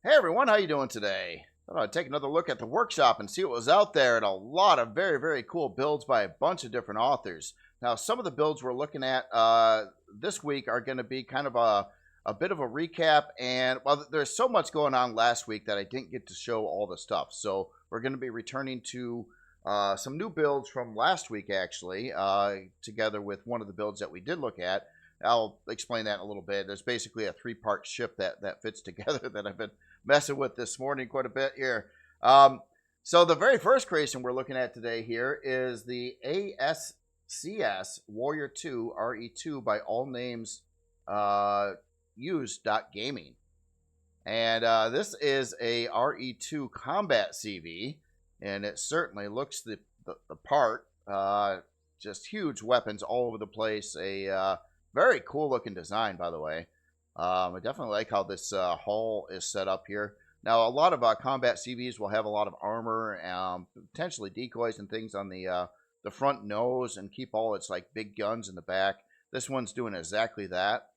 Hey everyone, how you doing today? Thought I'd take another look at the workshop and see what was out there, and a lot of very cool builds by a bunch of different authors. Now, some of the builds we're looking at this week are going to be kind of a bit of a recap, and well, there's so much going on last week that I didn't get to show all the stuff. So we're going to be returning to some new builds from last week, actually, together with one of the builds that we did look at. I'll explain that in a little bit. There's basically a three-part ship that fits together that I've been messing with this morning quite a bit here. So the very first creation we're looking at today here is the ASCS Warrior II RE2 by AllNamesUsed.gaming. And this is a RE2 combat CV, and it certainly looks the part. Just huge weapons all over the place. A very cool looking design, by the way. I definitely like how this hull is set up here. Now, a lot of combat CVs will have a lot of armor, potentially decoys and things on the front nose, and keep all its like big guns in the back. This one's doing exactly that.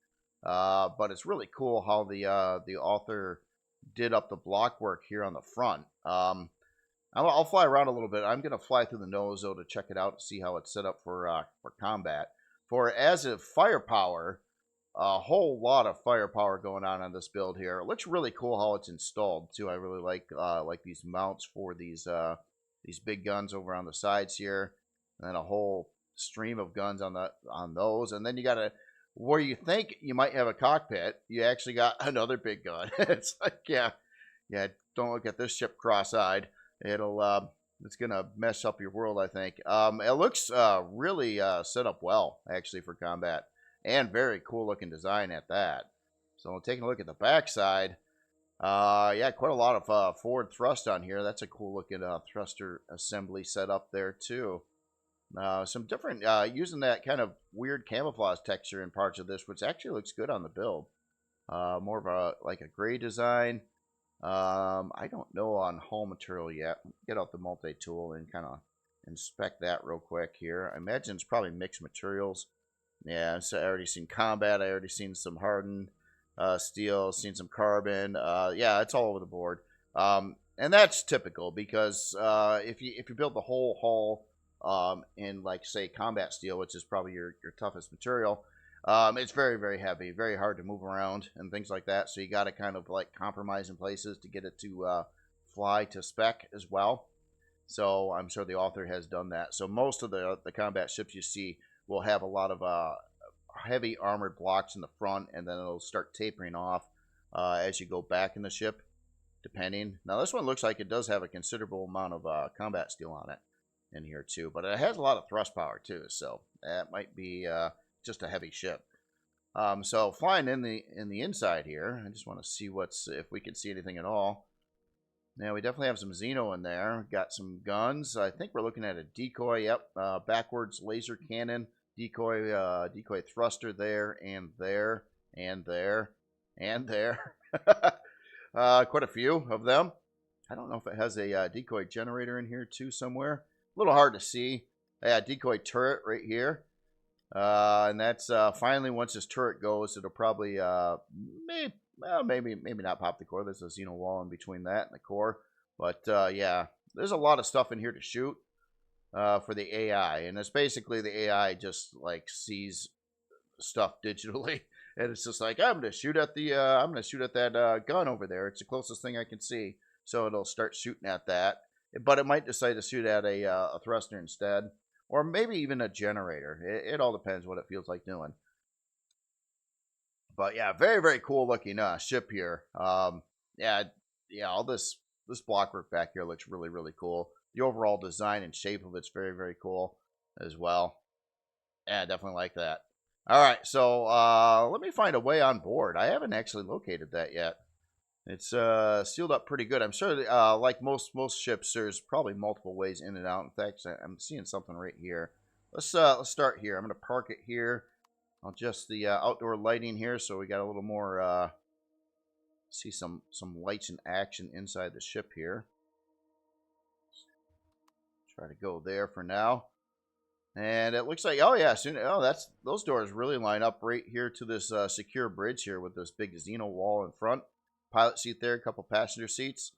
But it's really cool how the author did up the block work here on the front. I'll fly around a little bit. I'm going to fly through the nose though to check it out to see how it's set up for combat. For as of firepower, a whole lot of firepower going on this build here. It looks really cool how it's installed too. I really like these mounts for these big guns over on the sides here, and then a whole stream of guns on those. And then you got where you think you might have a cockpit, you actually got another big gun. It's like yeah. Don't look at this ship cross-eyed. It's gonna mess up your world, I think. It looks really set up well, actually, for combat, and very cool looking design at that. So taking a look at the back side, yeah, quite a lot of forward thrust on here. That's a cool looking thruster assembly set up there too. Some different using that kind of weird camouflage texture in parts of this, which actually looks good on the build. More of a gray design. I don't know on hull material yet. Get out the multi-tool and kind of inspect that real quick here. I imagine it's probably mixed materials. Yeah, so I already seen combat. I already seen some hardened steel, seen some carbon. Yeah, it's all over the board. And that's typical because if you build the whole hull in, like, say, combat steel, which is probably your toughest material, it's very heavy, very hard to move around and things like that. So you got to kind of like compromise in places to get it to fly to spec as well. So I'm sure the author has done that. So most of the combat ships you see will have a lot of heavy armored blocks in the front, and then it'll start tapering off as you go back in the ship, depending. Now this one looks like it does have a considerable amount of combat steel on it in here too, but it has a lot of thrust power too. So that might be just a heavy ship. So flying in the inside here, I just want to see if we can see anything at all. Now we definitely have some Xeno in there. Got some guns. I think we're looking at a decoy. Yep, backwards laser cannon, decoy thruster there and there and there and there. Quite a few of them. I don't know if it has a decoy generator in here too somewhere. A little hard to see. Yeah, decoy turret right here. And that's finally, once this turret goes, it'll probably maybe not pop the core. There's a Xeno wall in between that and the core, but yeah, there's a lot of stuff in here to shoot for the AI, and it's basically the AI just like sees stuff digitally, and it's just like, I'm gonna shoot at that gun over there. It's the closest thing I can see, so it'll start shooting at that, but it might decide to shoot at a thruster instead. Or maybe even a generator. It all depends what it feels like doing. But yeah, very cool looking ship here. Yeah, all this blockwork back here looks really cool. The overall design and shape of it's very cool as well. Yeah, definitely like that. All right, so let me find a way on board. I haven't actually located that yet. It's sealed up pretty good. I'm sure, like most ships, there's probably multiple ways in and out. In fact, I'm seeing something right here. Let's start here. I'm going to park it here. I'll adjust the outdoor lighting here so we got a little more, see some lights in action inside the ship here. Try to go there for now. And it looks like, oh yeah, those doors really line up right here to this secure bridge here with this big Xeno wall in front. pilot seat there, a couple passenger seats.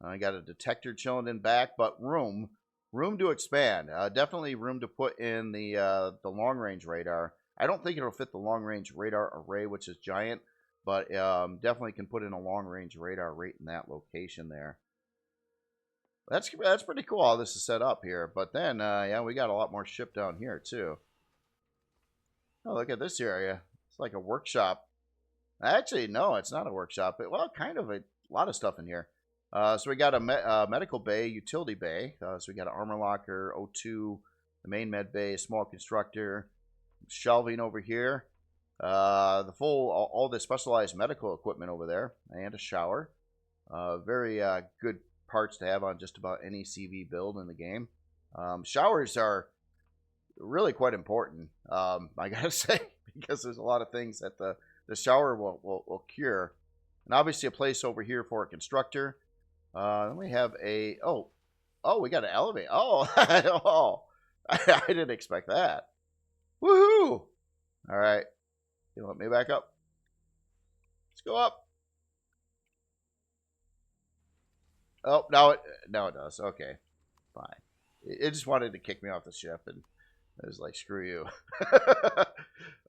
I got a detector chilling in back, but room to expand. Definitely room to put in the long range radar. I don't think it'll fit the long range radar array, which is giant, but definitely can put in a long range radar right in that location there. That's pretty cool how this is set up here. But then, yeah, we got a lot more ship down here too. Oh, look at this area. It's like a workshop. Actually, no, it's not a workshop. Well, kind of a lot of stuff in here. So we got a medical bay, utility bay. So we got an armor locker, O2, the main med bay, small constructor, shelving over here. The full, all the specialized medical equipment over there, and a shower. Very good parts to have on just about any CV build in the game. Showers are really quite important, I gotta say, because there's a lot of things that the shower will cure. And obviously a place over here for a constructor. Then we have a, we got an elevator. Oh, I didn't expect that. Woohoo! All right, you let me back up. Let's go up. Oh, now it does. Okay, fine. It just wanted to kick me off the ship, and it was like, screw you.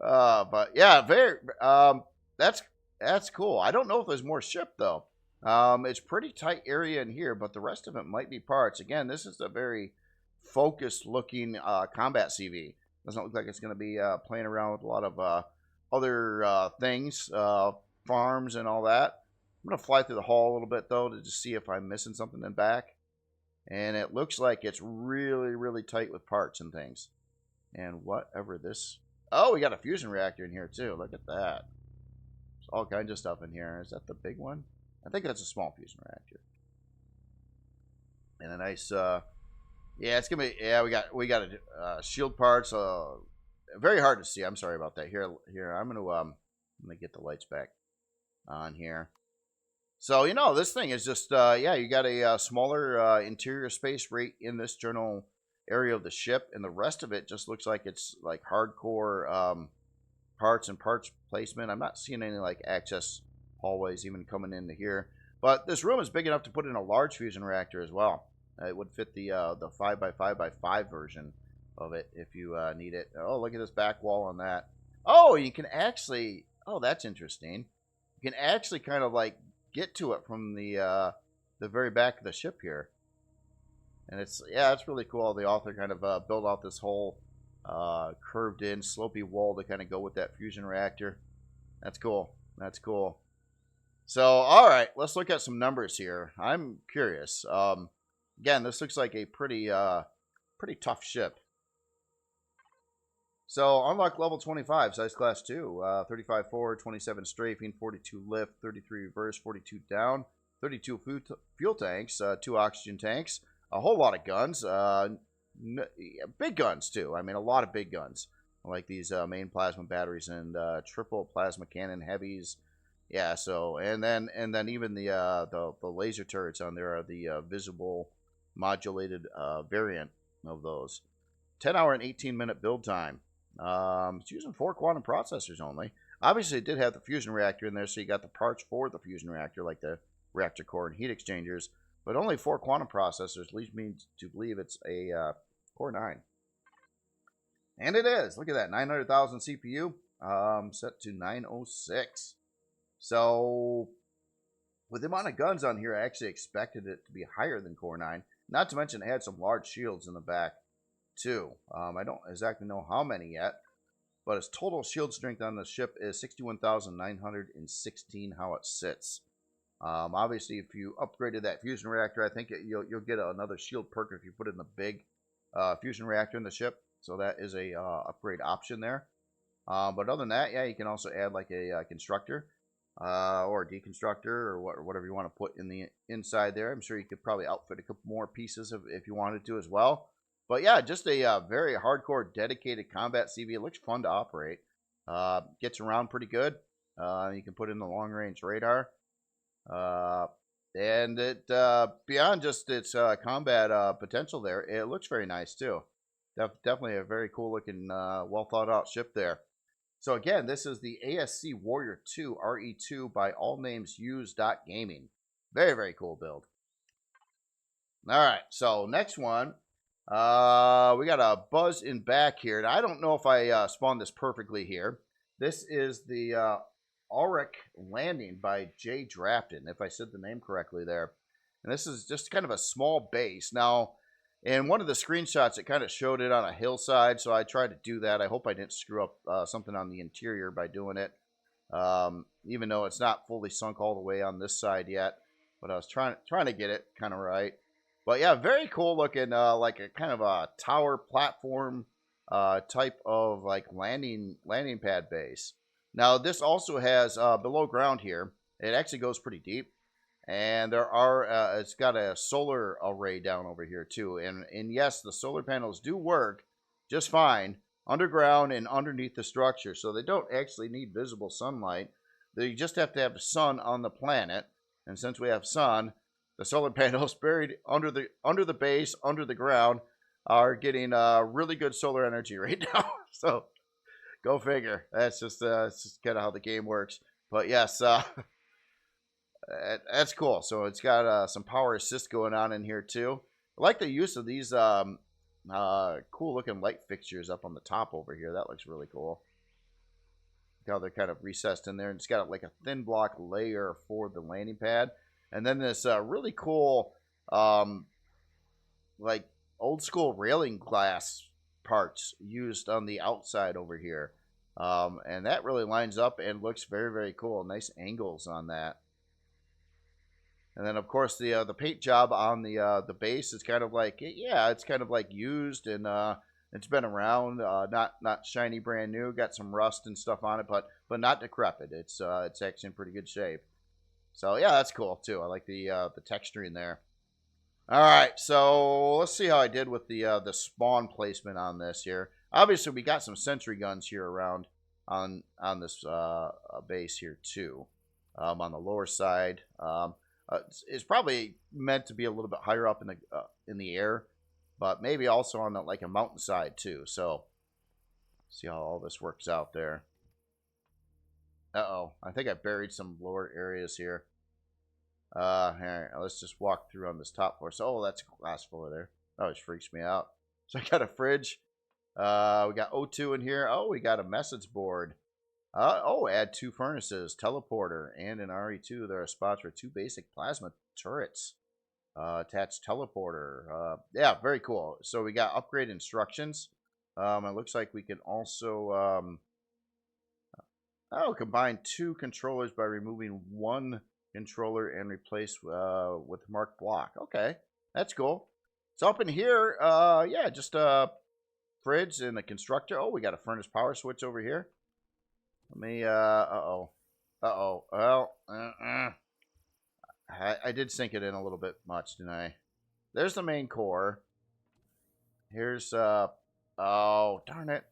But yeah, that's cool. I don't know if there's more ship though. It's pretty tight area in here, but the rest of it might be parts. Again, this is a very focused looking combat CV. Doesn't look like it's going to be playing around with a lot of other things, farms and all that. I'm going to fly through the hall a little bit, though, to just see if I'm missing something in back. And it looks like it's really, really tight with parts and things. And whatever this... Oh, we got a fusion reactor in here, too. Look at that. There's all kinds of stuff in here. Is that the big one? I think that's a small fusion reactor. And a nice... yeah, it's going to be... Yeah, we got shield parts. Very hard to see. I'm sorry about that. Here, I'm going to get the lights back on here. So, you know, this thing is just, yeah, you got a smaller interior space right in this general area of the ship, and the rest of it just looks like it's like hardcore parts and parts placement. I'm not seeing any like access hallways even coming into here, but this room is big enough to put in a large fusion reactor as well. It would fit the 5x5x5 version of it if you need it. Oh, look at this back wall on that. Oh, you can actually, oh, that's interesting. You can actually kind of like get to it from the very back of the ship here, and it's really cool. The author kind of built out this whole curved in slopey wall to kind of go with that fusion reactor. That's cool. So all right, let's look at some numbers here. I'm curious. Again, this looks like a pretty tough ship. So, unlock level 25, size class 2, 35 forward, 27 strafing, 42 lift, 33 reverse, 42 down, 32 fuel tanks, 2 oxygen tanks, a whole lot of guns, big guns too. I mean, a lot of big guns, like these main plasma batteries and triple plasma cannon heavies. Yeah, so, and then even the laser turrets on there are the visible modulated variant of those. 10 hour and 18 minute build time. It's using 4 quantum processors only. Obviously, it did have the fusion reactor in there, so you got the parts for the fusion reactor, like the reactor core and heat exchangers, but only 4 quantum processors leads me to believe it's a Core 9. And it is. Look at that, 900,000 CPU, set to 906. So, with the amount of guns on here, I actually expected it to be higher than Core 9. Not to mention, it had some large shields in the back too. I don't exactly know how many yet, but its total shield strength on the ship is 61,916 how it sits. Obviously, if you upgraded that fusion reactor, I think you'll get another shield perk if you put in the big fusion reactor in the ship. So that is a upgrade option there. But other than that, yeah, you can also add like a constructor or a deconstructor or whatever you want to put in the inside there. I'm sure you could probably outfit a couple more pieces if you wanted to as well. But yeah, just a very hardcore, dedicated combat CV. It looks fun to operate. Gets around pretty good. You can put in the long-range radar. And it beyond just its combat potential there, it looks very nice too. Definitely a very cool-looking, well-thought-out ship there. So again, this is the ASCS Warrior II RE2 by AllNamesUsed.gaming. Very, very cool build. All right, so next one, we got a buzz in back here. And I don't know if I spawned this perfectly here. This is the Auric Landing by Jay Drafton, if I said the name correctly there. And this is just kind of a small base. Now, in one of the screenshots, it kind of showed it on a hillside, so I tried to do that. I hope I didn't screw up something on the interior by doing it, even though it's not fully sunk all the way on this side yet. But I was trying to get it kind of right. But yeah, very cool looking, like a kind of a tower platform type of like landing pad base. Now this also has below ground here. It actually goes pretty deep, and there are it's got a solar array down over here too. And yes, the solar panels do work just fine underground and underneath the structure, so they don't actually need visible sunlight. They just have to have sun on the planet, and since we have sun, the solar panels buried under the base, under the ground, are getting really good solar energy right now. So go figure. That's just kind of how the game works. But yes, that's cool. So it's got some power assist going on in here too. I like the use of these cool looking light fixtures up on the top over here. That looks really cool. Look how they're kind of recessed in there, and it's got like a thin block layer for the landing pad. And then this really cool, like old school railing glass parts used on the outside over here. And that really lines up and looks very, very cool. Nice angles on that. And then, of course, the paint job on the base is kind of like, yeah, it's kind of like used, and it's been around, not shiny, brand new. Got some rust and stuff on it, but not decrepit. It's actually in pretty good shape. So yeah, that's cool too. I like the texturing there. All right, so let's see how I did with the spawn placement on this here. Obviously, we got some sentry guns here around on this base here too, on the lower side. It's probably meant to be a little bit higher up in the air, but maybe also on like a mountainside too. So see how all this works out there. Uh-oh, I think I buried some lower areas here. Here, let's just walk through on this top floor. So, oh, that's a glass floor there. That always freaks me out. So I got a fridge. We got O2 in here. Oh, we got a message board. Add 2 furnaces, teleporter, and an RE2. There are spots for 2 basic plasma turrets. Attached teleporter. Yeah, very cool. So we got upgrade instructions. It looks like we can also combine 2 controllers by removing 1 controller and replace with marked block. Okay, that's cool. So up in here, yeah, just a fridge and a constructor. Oh, we got a furnace power switch over here. Let me, well, I did sink it in a little bit much, didn't I? There's the main core. Here's, oh, darn it.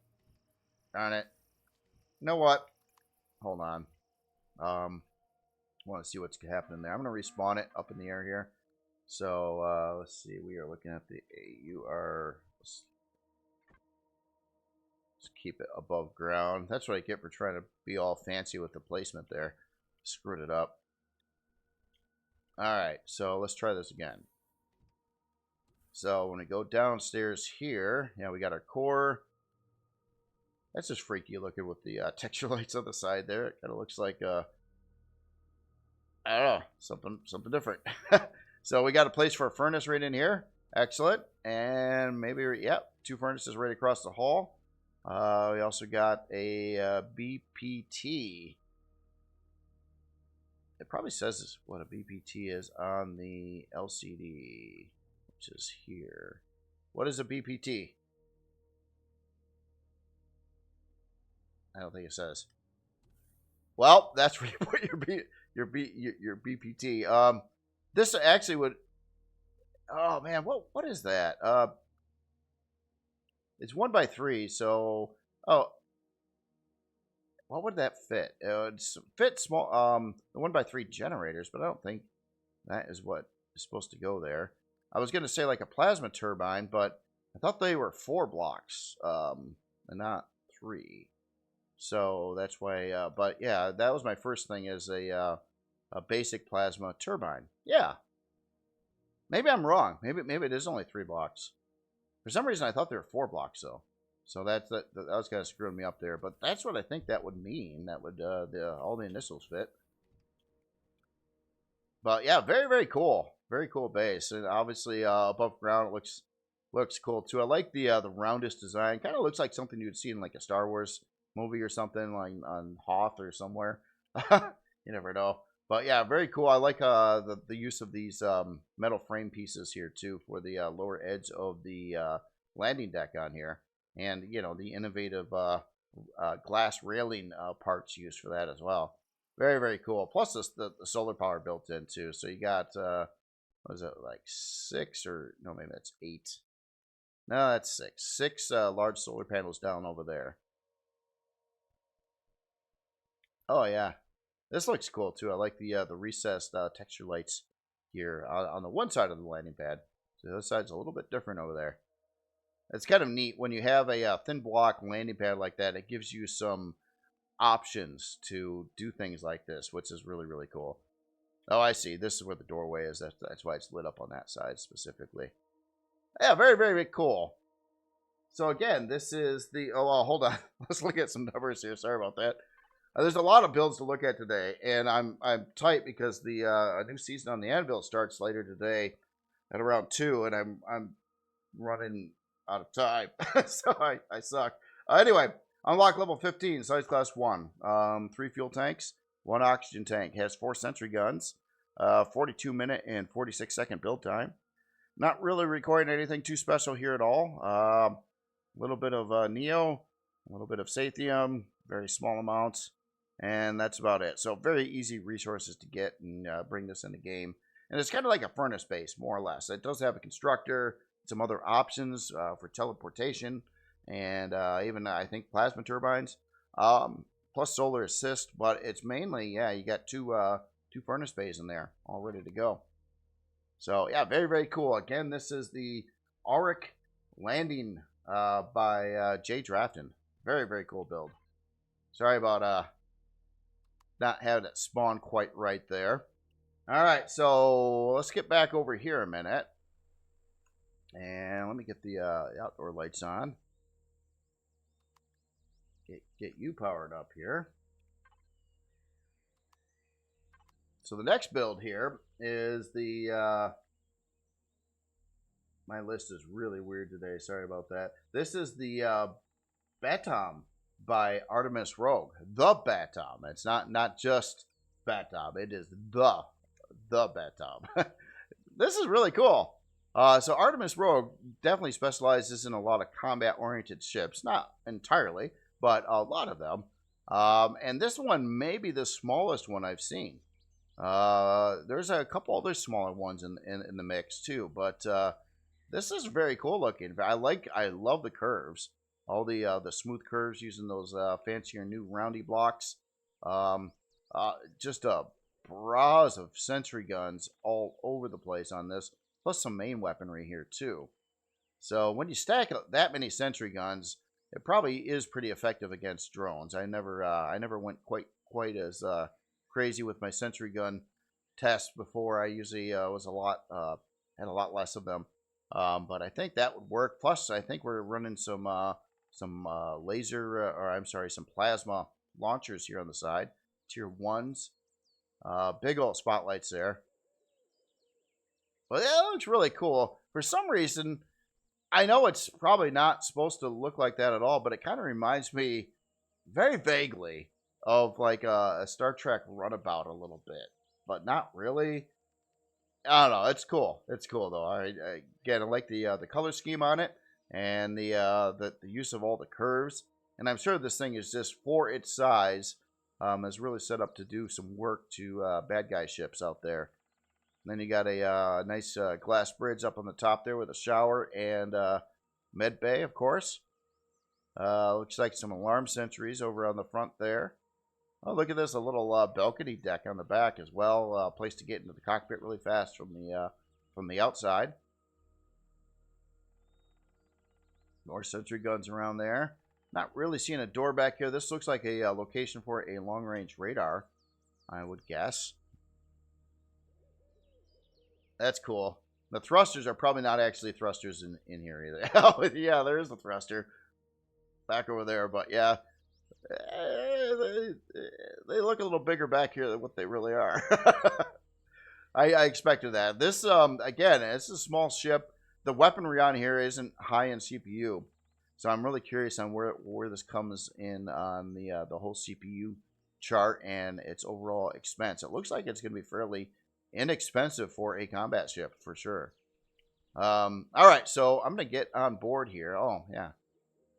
Darn it. You know what? Hold on. I want to see what's happening there. I'm going to respawn it up in the air here. So, let's see. We are looking at the AUR. Let's keep it above ground. That's what I get for trying to be all fancy with the placement there. Screwed it up. Alright, so let's try this again. So, when we go downstairs here, yeah, we got our core. That's just freaky looking with the texture lights on the side there. It kind of looks like, I don't know, something different. So we got a place for a furnace right in here. Excellent. And maybe, yep, 2 furnaces right across the hall. We also got a BPT. It probably says what a BPT is on the LCD, which is here. What is a BPT? I don't think it says. Well, that's where you put your BPT. This actually would. Oh man, what is that? It's 1x3, so what would that fit? It's fit small the 1x3 generators, but I don't think that is what is supposed to go there. I was gonna say like a plasma turbine, but I thought they were 4 blocks, and not 3. So that's why. But yeah, that was my first thing as a basic plasma turbine. Yeah, maybe I'm wrong. Maybe it is only 3 blocks. For some reason, I thought there were 4 blocks though. So that was kind of screwing me up there. But that's what I think that would mean. That would all the initials fit. But yeah, very cool. Very cool base, and obviously above ground it looks cool too. I like the roundest design. Kind of looks like something you'd see in like a Star Wars movie or something, like on Hoth or somewhere. You never know. But yeah, very cool. I like the use of these metal frame pieces here too for the lower edge of the landing deck on here, and you know the innovative glass railing parts used for that as well. Very cool. Plus the solar power built in too. So you got what is it, like 6 or no, maybe that's 8. No, that's 6. 6 large solar panels down over there. Oh yeah, this looks cool too. I like the recessed texture lights here on the one side of the landing pad. So the other side's a little bit different over there. It's kind of neat when you have a thin block landing pad like that. It gives you some options to do things like this, which is really cool. Oh, I see. This is where the doorway is. That's why it's lit up on that side specifically. Yeah, very cool. So again, this is the... Oh, well, hold on. Let's look at some numbers here. Sorry about that. There's a lot of builds to look at today, and I'm tight because the new season on the Anvil starts later today at around 2, and I'm running out of time, so I suck. Anyway, unlock level 15, size class 1. 3 fuel tanks, 1 oxygen tank. Has 4 sentry guns, 42-minute and 46-second build time. Not really requiring anything too special here at all. A little bit of Neo, a little bit of Sathium, very small amounts, and that's about it. So very easy resources to get and bring this in the game. And it's kind of like a furnace base, more or less. It does have a constructor, some other options for teleportation, and even I think plasma turbines, plus solar assist. But it's mainly, yeah, you got two furnace bays in there, all ready to go. So yeah, very cool. Again, this is the Auric Landing by Jay Drafton. Very cool build. Sorry about not having it spawn quite right there. All right, so let's get back over here a minute. And let me get the outdoor lights on. Get you powered up here. So the next build here is the... my list is really weird today. Sorry about that. This is the Batom by Artemis Rogue. The Batom. It's not just Batom. It is the Batom. This is really cool. So Artemis Rogue definitely specializes in a lot of combat-oriented ships. Not entirely, but a lot of them. And this one may be the smallest one I've seen. There's a couple other smaller ones in the mix too, but this is very cool looking. I love the curves, all the smooth curves using those fancier new roundy blocks. Just a barrage of sentry guns all over the place on this, plus some main weaponry here too. So when you stack that many sentry guns, it probably is pretty effective against drones. I never went quite as crazy with my sentry gun tests before. I usually was had a lot less of them, but I think that would work. Plus, I think we're running some some plasma launchers here on the side, tier 1s. Big old spotlights there. But that looks really cool. For some reason, I know it's probably not supposed to look like that at all, but it kind of reminds me very vaguely of like a Star Trek runabout a little bit, but not really. I don't know. It's cool. It's cool though. Again, I like the color scheme on it and the use of all the curves. And I'm sure this thing is just for its size, is really set up to do some work to bad guy ships out there. And then you got a nice glass bridge up on the top there with a shower and med bay, of course. Looks like some alarm sentries over on the front there. Oh, look at this, a little balcony deck on the back as well. Place to get into the cockpit really fast from the outside. More sentry guns around there. Not really seeing a door back here. This looks like a location for a long-range radar, I would guess. That's cool. The thrusters are probably not actually thrusters in here either. Oh, yeah, there is a thruster back over there, but yeah, they look a little bigger back here than what they really are. I expected that. This, again, it's a small ship. The weaponry on here isn't high in CPU, so I'm really curious on where this comes in on the whole CPU chart and its overall expense. It looks like it's going to be fairly inexpensive for a combat ship for sure. All right, so I'm going to get on board here. Oh, yeah.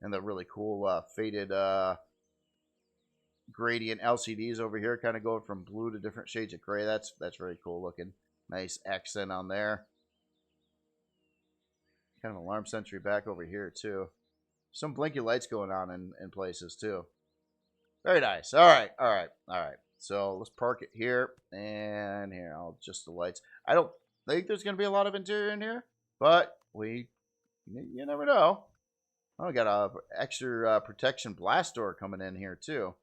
And the really cool faded gradient LCDs over here, kind of going from blue to different shades of gray. That's very cool looking. Nice accent on there. Kind of alarm sentry back over here too. Some blinky lights going on in places too. Very nice. All right. So let's park it here and here. I'll adjust the lights. I don't think there's going to be a lot of interior in here, but you never know. Oh, we got a extra protection blast door coming in here too.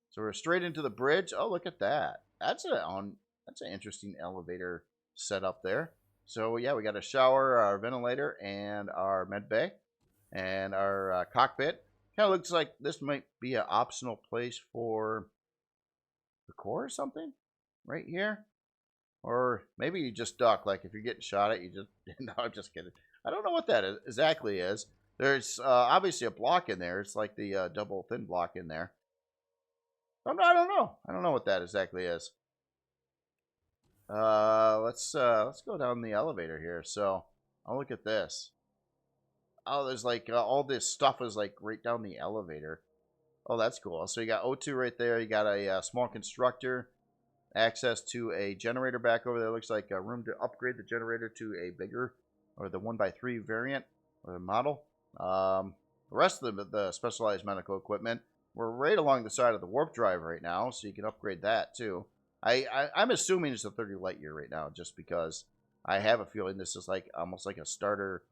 So we're straight into the bridge. Oh, look at that. That's an interesting elevator setup there. So yeah, we got a shower, our ventilator, and our med bay, and our cockpit. Kind of looks like this might be an optional place for the core or something right here. Or maybe you just duck, like if you're getting shot at, you just, no, I'm just kidding. I don't know what that exactly is. There's obviously a block in there. It's like the double thin block in there. I don't know. I don't know what that exactly is. Let's go down the elevator here. So I'll look at this. Oh, there's like all this stuff is like right down the elevator. Oh, that's cool. So you got O2 right there. You got a small constructor. Access to a generator back over there. Looks like a room to upgrade the generator to a bigger, or the 1x3 variant or the model. The rest of the specialized medical equipment, we're right along the side of the warp drive right now, so you can upgrade that too. I'm assuming it's a 30 light year right now, just because I have a feeling this is like almost like a starter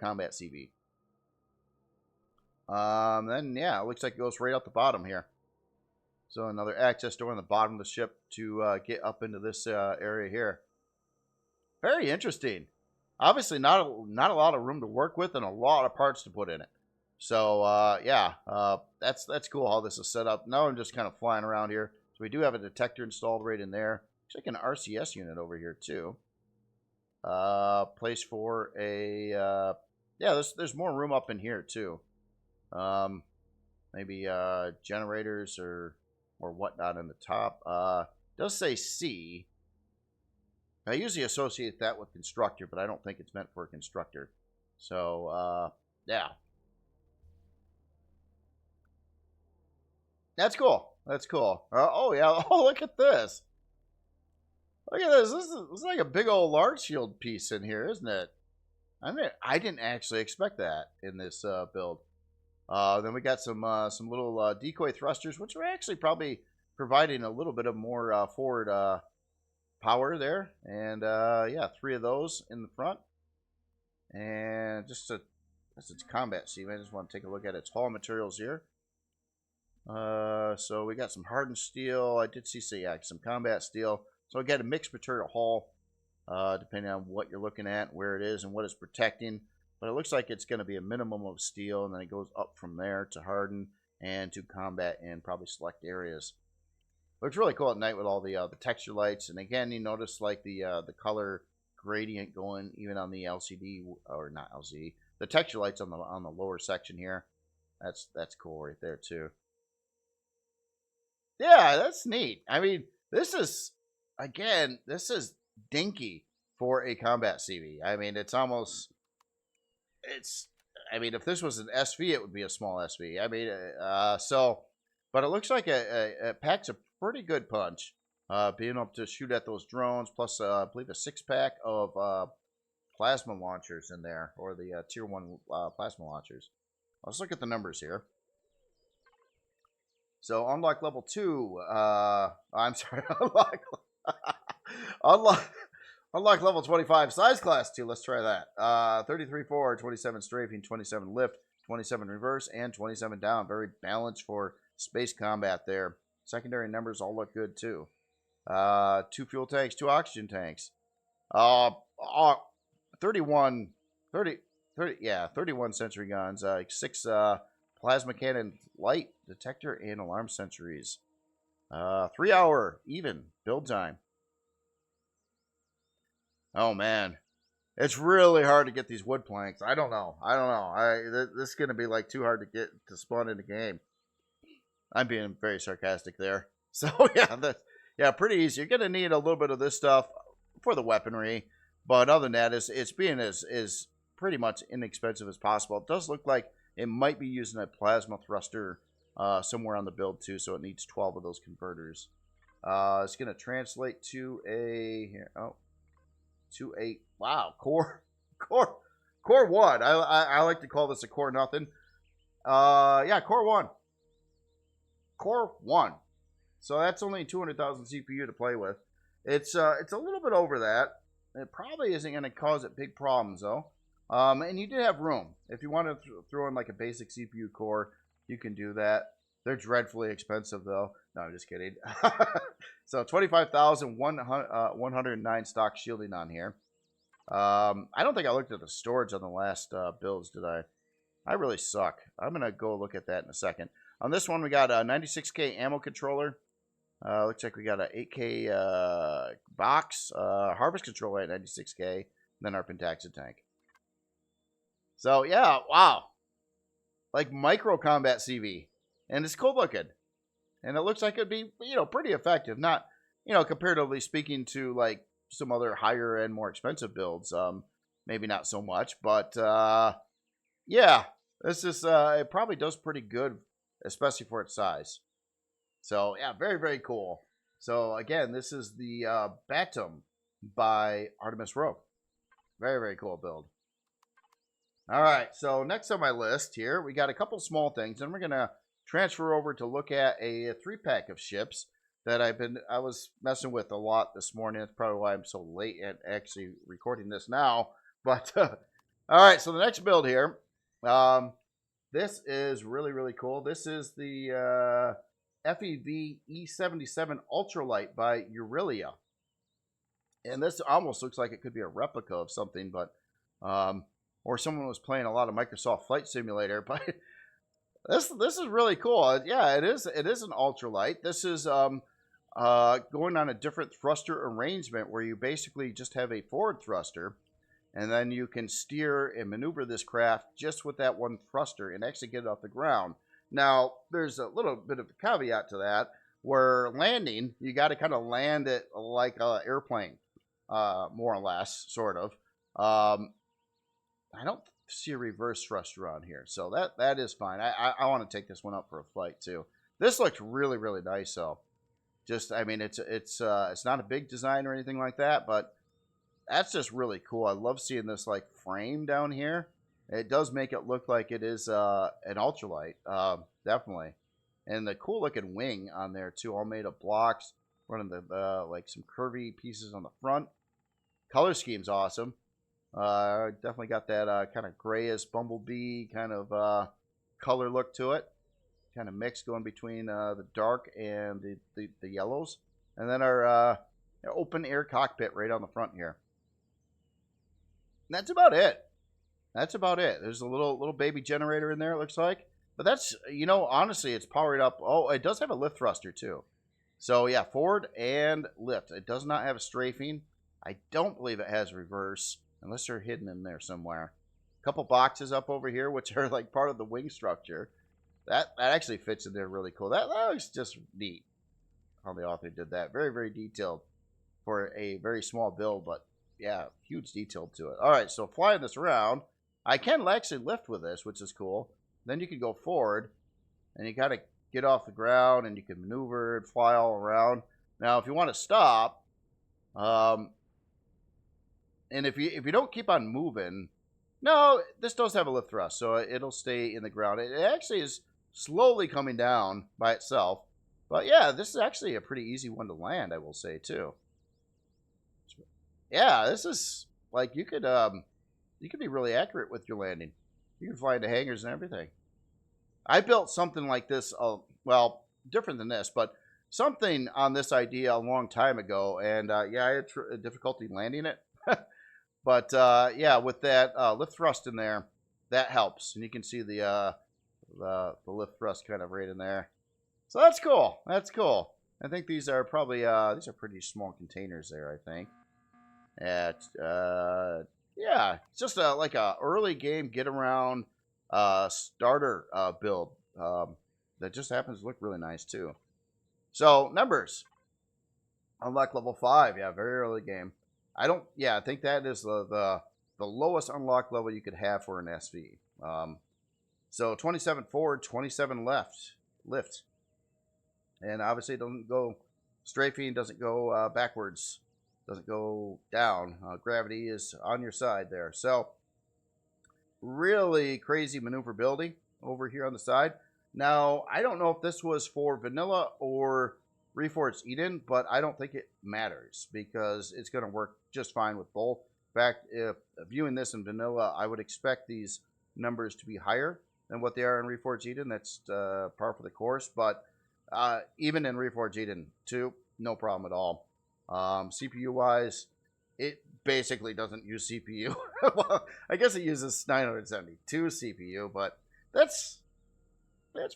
combat CV. Then yeah, it looks like it goes right out the bottom here. So another access door on the bottom of the ship to get up into this area here. Very interesting. Obviously not a lot of room to work with and a lot of parts to put in it. So yeah, that's cool how this is set up. Now I'm just kind of flying around here. So we do have a detector installed right in there. Looks like an RCS unit over here too. Place for a yeah. There's more room up in here too. Maybe generators or whatnot in the top. Does say C. I usually associate that with constructor, but I don't think it's meant for a constructor. So yeah. That's cool. That's cool. Oh, yeah. Oh, look at this. Look at this. This is like a big old large shield piece in here, isn't it? I mean, I didn't actually expect that in this build. Then we got some little decoy thrusters, which are actually probably providing a little bit of more forward power there. And yeah, 3 of those in the front. And just its combat seam. I just want to take a look at its hull materials here. So we got some hardened steel. I did see some combat steel. So I got a mixed material hull, depending on what you're looking at, where it is, and what it's protecting. But it looks like it's going to be a minimum of steel, and then it goes up from there to harden and to combat in probably select areas. Looks really cool at night with all the texture lights. And again, you notice like the color gradient going even on the LCD, or not LCD, the texture lights on the lower section here. That's cool right there too. Yeah, that's neat. I mean, this is dinky for a combat CV. I mean, I mean, if this was an SV, it would be a small SV. I mean, but it looks like it packs a pretty good punch. Being able to shoot at those drones, plus I believe a 6-pack of plasma launchers in there, or the tier 1 plasma launchers. Let's look at the numbers here. So unlock level 2. I'm sorry, unlock level 25 size class 2. Let's try that. 33 forward, 27 strafing, 27 lift, 27 reverse, and 27 down. Very balanced for space combat there. Secondary numbers all look good too. 2 fuel tanks, 2 oxygen tanks. 31 sentry guns, 6 plasma cannon light detector and alarm sentries. 3 hour even build time. Oh man, it's really hard to get these wood planks. I don't know. This is gonna be like too hard to get to spawn in the game. I'm being very sarcastic there. So yeah, pretty easy. You're gonna need a little bit of this stuff for the weaponry, but other than that, it's being as pretty much inexpensive as possible. It does look like it might be using a plasma thruster somewhere on the build too, so it needs 12 of those converters. It's gonna translate to core 1. I like to call this a core nothing. Core 1. So that's only 200,000 CPU to play with. It's a little bit over that. It probably isn't going to cause it big problems though. And you did have room. If you want to throw in like a basic CPU core, you can do that. They're dreadfully expensive though. No, I'm just kidding. So 25,109 stock shielding on here. I don't think I looked at the storage on the last builds, did I? I really suck. I'm going to go look at that in a second. On this one, we got a 96K ammo controller. Looks like we got a 8K box, harvest controller at 96K, then our Pentaxid tank. So, yeah, wow. Like micro combat CV. And it's cool looking. And it looks like it'd be, pretty effective. Not, comparatively speaking to like some other higher end, more expensive builds. Maybe not so much, but yeah, this is, it probably does pretty good, especially for its size. So, yeah, very, very cool. So, again, this is the Batum by Artemis Rogue. Very, very cool build. All right, so next on my list here, we got a couple small things, and we're going to transfer over to look at a 3-pack of ships that I was messing with a lot this morning. That's probably why I'm so late at actually recording this now. But, all right, so the next build here, this is really, really cool. This is the FEV E77 Ultralight by Aurelia. And this almost looks like it could be a replica of something, but or someone was playing a lot of Microsoft Flight Simulator. But this is really cool. Yeah, it is an ultralight. This is going on a different thruster arrangement where you basically just have a forward thruster, and then you can steer and maneuver this craft just with that one thruster and actually get it off the ground. Now, there's a little bit of a caveat to that, where landing, you got to kind of land it like an airplane, more or less, sort of. I don't see a reverse thruster on here, so that is fine. I want to take this one up for a flight too. This looks really, really nice, though. Just, I mean, it's not a big design or anything like that, but that's just really cool. I love seeing this like frame down here. It does make it look like it is an ultralight, definitely. And the cool looking wing on there too, all made of blocks, running the like some curvy pieces on the front. Color scheme's awesome. Definitely got that kind of grayish bumblebee kind of color look to it. Kind of mixed going between the dark and the yellows. And then our open air cockpit right on the front here. And that's about it. There's a little baby generator in there, it looks like. But that's, honestly, it's powered up. Oh, it does have a lift thruster, too. So, yeah, forward and lift. It does not have a strafing. I don't believe it has reverse, unless they're hidden in there somewhere. A couple boxes up over here, which are like part of the wing structure. That actually fits in there really cool. That looks just neat how the author did that. Very, very detailed for a very small build, but yeah, huge detail to it. All right, so flying this around, I can actually lift with this, which is cool. Then you can go forward, and you got to get off the ground, and you can maneuver and fly all around. Now, if you want to stop, and if you don't keep on moving, no, this does have a lift thrust, so it'll stay in the ground. It actually is slowly coming down by itself. But yeah, this is actually a pretty easy one to land, I will say, too. Yeah, this is like you could be really accurate with your landing. You can fly into hangars and everything. I built something like this, well, different than this, but something on this idea a long time ago, and yeah, I had difficulty landing it. But yeah, with that lift thrust in there, that helps, and you can see the lift thrust kind of right in there. So that's cool. That's cool. I think these are probably these are pretty small containers there. I think. Yeah, it's just like a early game get around starter build that just happens to look really nice too. So numbers, unlock level 5. Yeah, very early game. I think that is the lowest unlock level you could have for an SV. So 27 forward, 27 lift, and obviously it doesn't go strafing, doesn't go backwards, doesn't go down. Gravity is on your side there. So really crazy maneuverability over here on the side. Now I don't know if this was for vanilla or Reforged Eden, but I don't think it matters because it's going to work just fine with both. In fact, if viewing this in vanilla, I would expect these numbers to be higher than what they are in Reforged Eden. That's par for the course, but even in Reforged Eden 2, no problem at all. CPU wise, it basically doesn't use CPU. Well, I guess it uses 972 CPU, but that's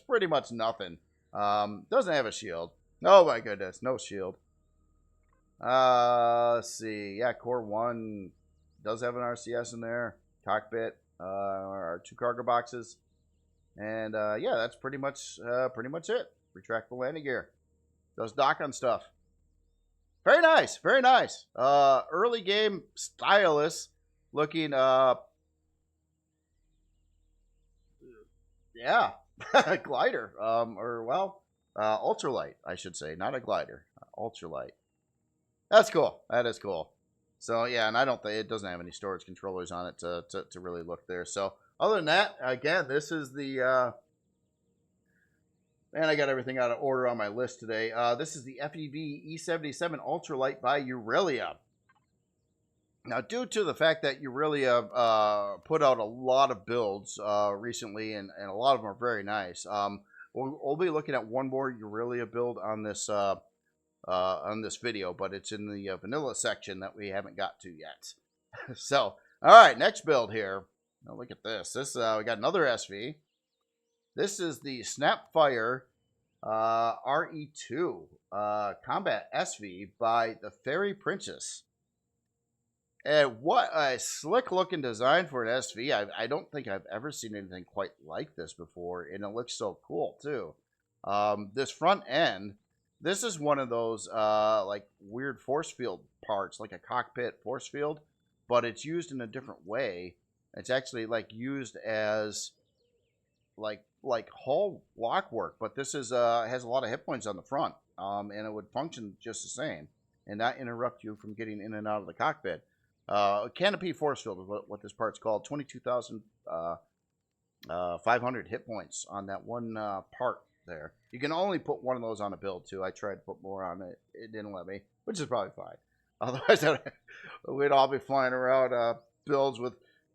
pretty much nothing. Doesn't have a shield. Oh my goodness, no shield. Let's see. Yeah, Core 1 does have an RCS in there. Cockpit, our 2 cargo boxes. And yeah, that's pretty much it. Retractable landing gear. Does dock on stuff. Very nice, very nice. Early game stylus looking yeah, glider. Ultralight, I should say, not a glider. Ultralight. That's cool. That is cool. So yeah, and I don't think it doesn't have any storage controllers on it to really look there. So other than that, again, this is the and I got everything out of order on my list today. This is the FEV E77 Ultralight by Aurelia. Now, due to the fact that Aurelia put out a lot of builds recently, and a lot of them are very nice, we'll be looking at one more Aurelia build on this video, but it's in the vanilla section that we haven't got to yet. So, all right, next build here. Now look at this. We got another SV. This is the Snapfire RE2 Combat SV by the Fairy Princess. And what a slick looking design for an SV. I don't think I've ever seen anything quite like this before, and it looks so cool too. This front end, this is one of those like weird force field parts, like a cockpit force field, but it's used in a different way. It's actually like used as like hull lock work, but this is has a lot of hit points on the front, and it would function just the same and not interrupt you from getting in and out of the cockpit. Canopy force field is what this part's called. 22,500 hit points on that one part there. You can only put one of those on a build too. I tried to put more on it. It didn't let me, which is probably fine. Otherwise, we'd all be flying around builds with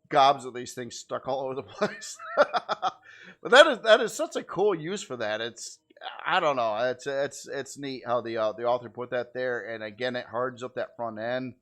gobs of these things stuck all over the place. But that is such a cool use for that. I don't know. It's neat how the author put that there, and again, it hardens up that front end.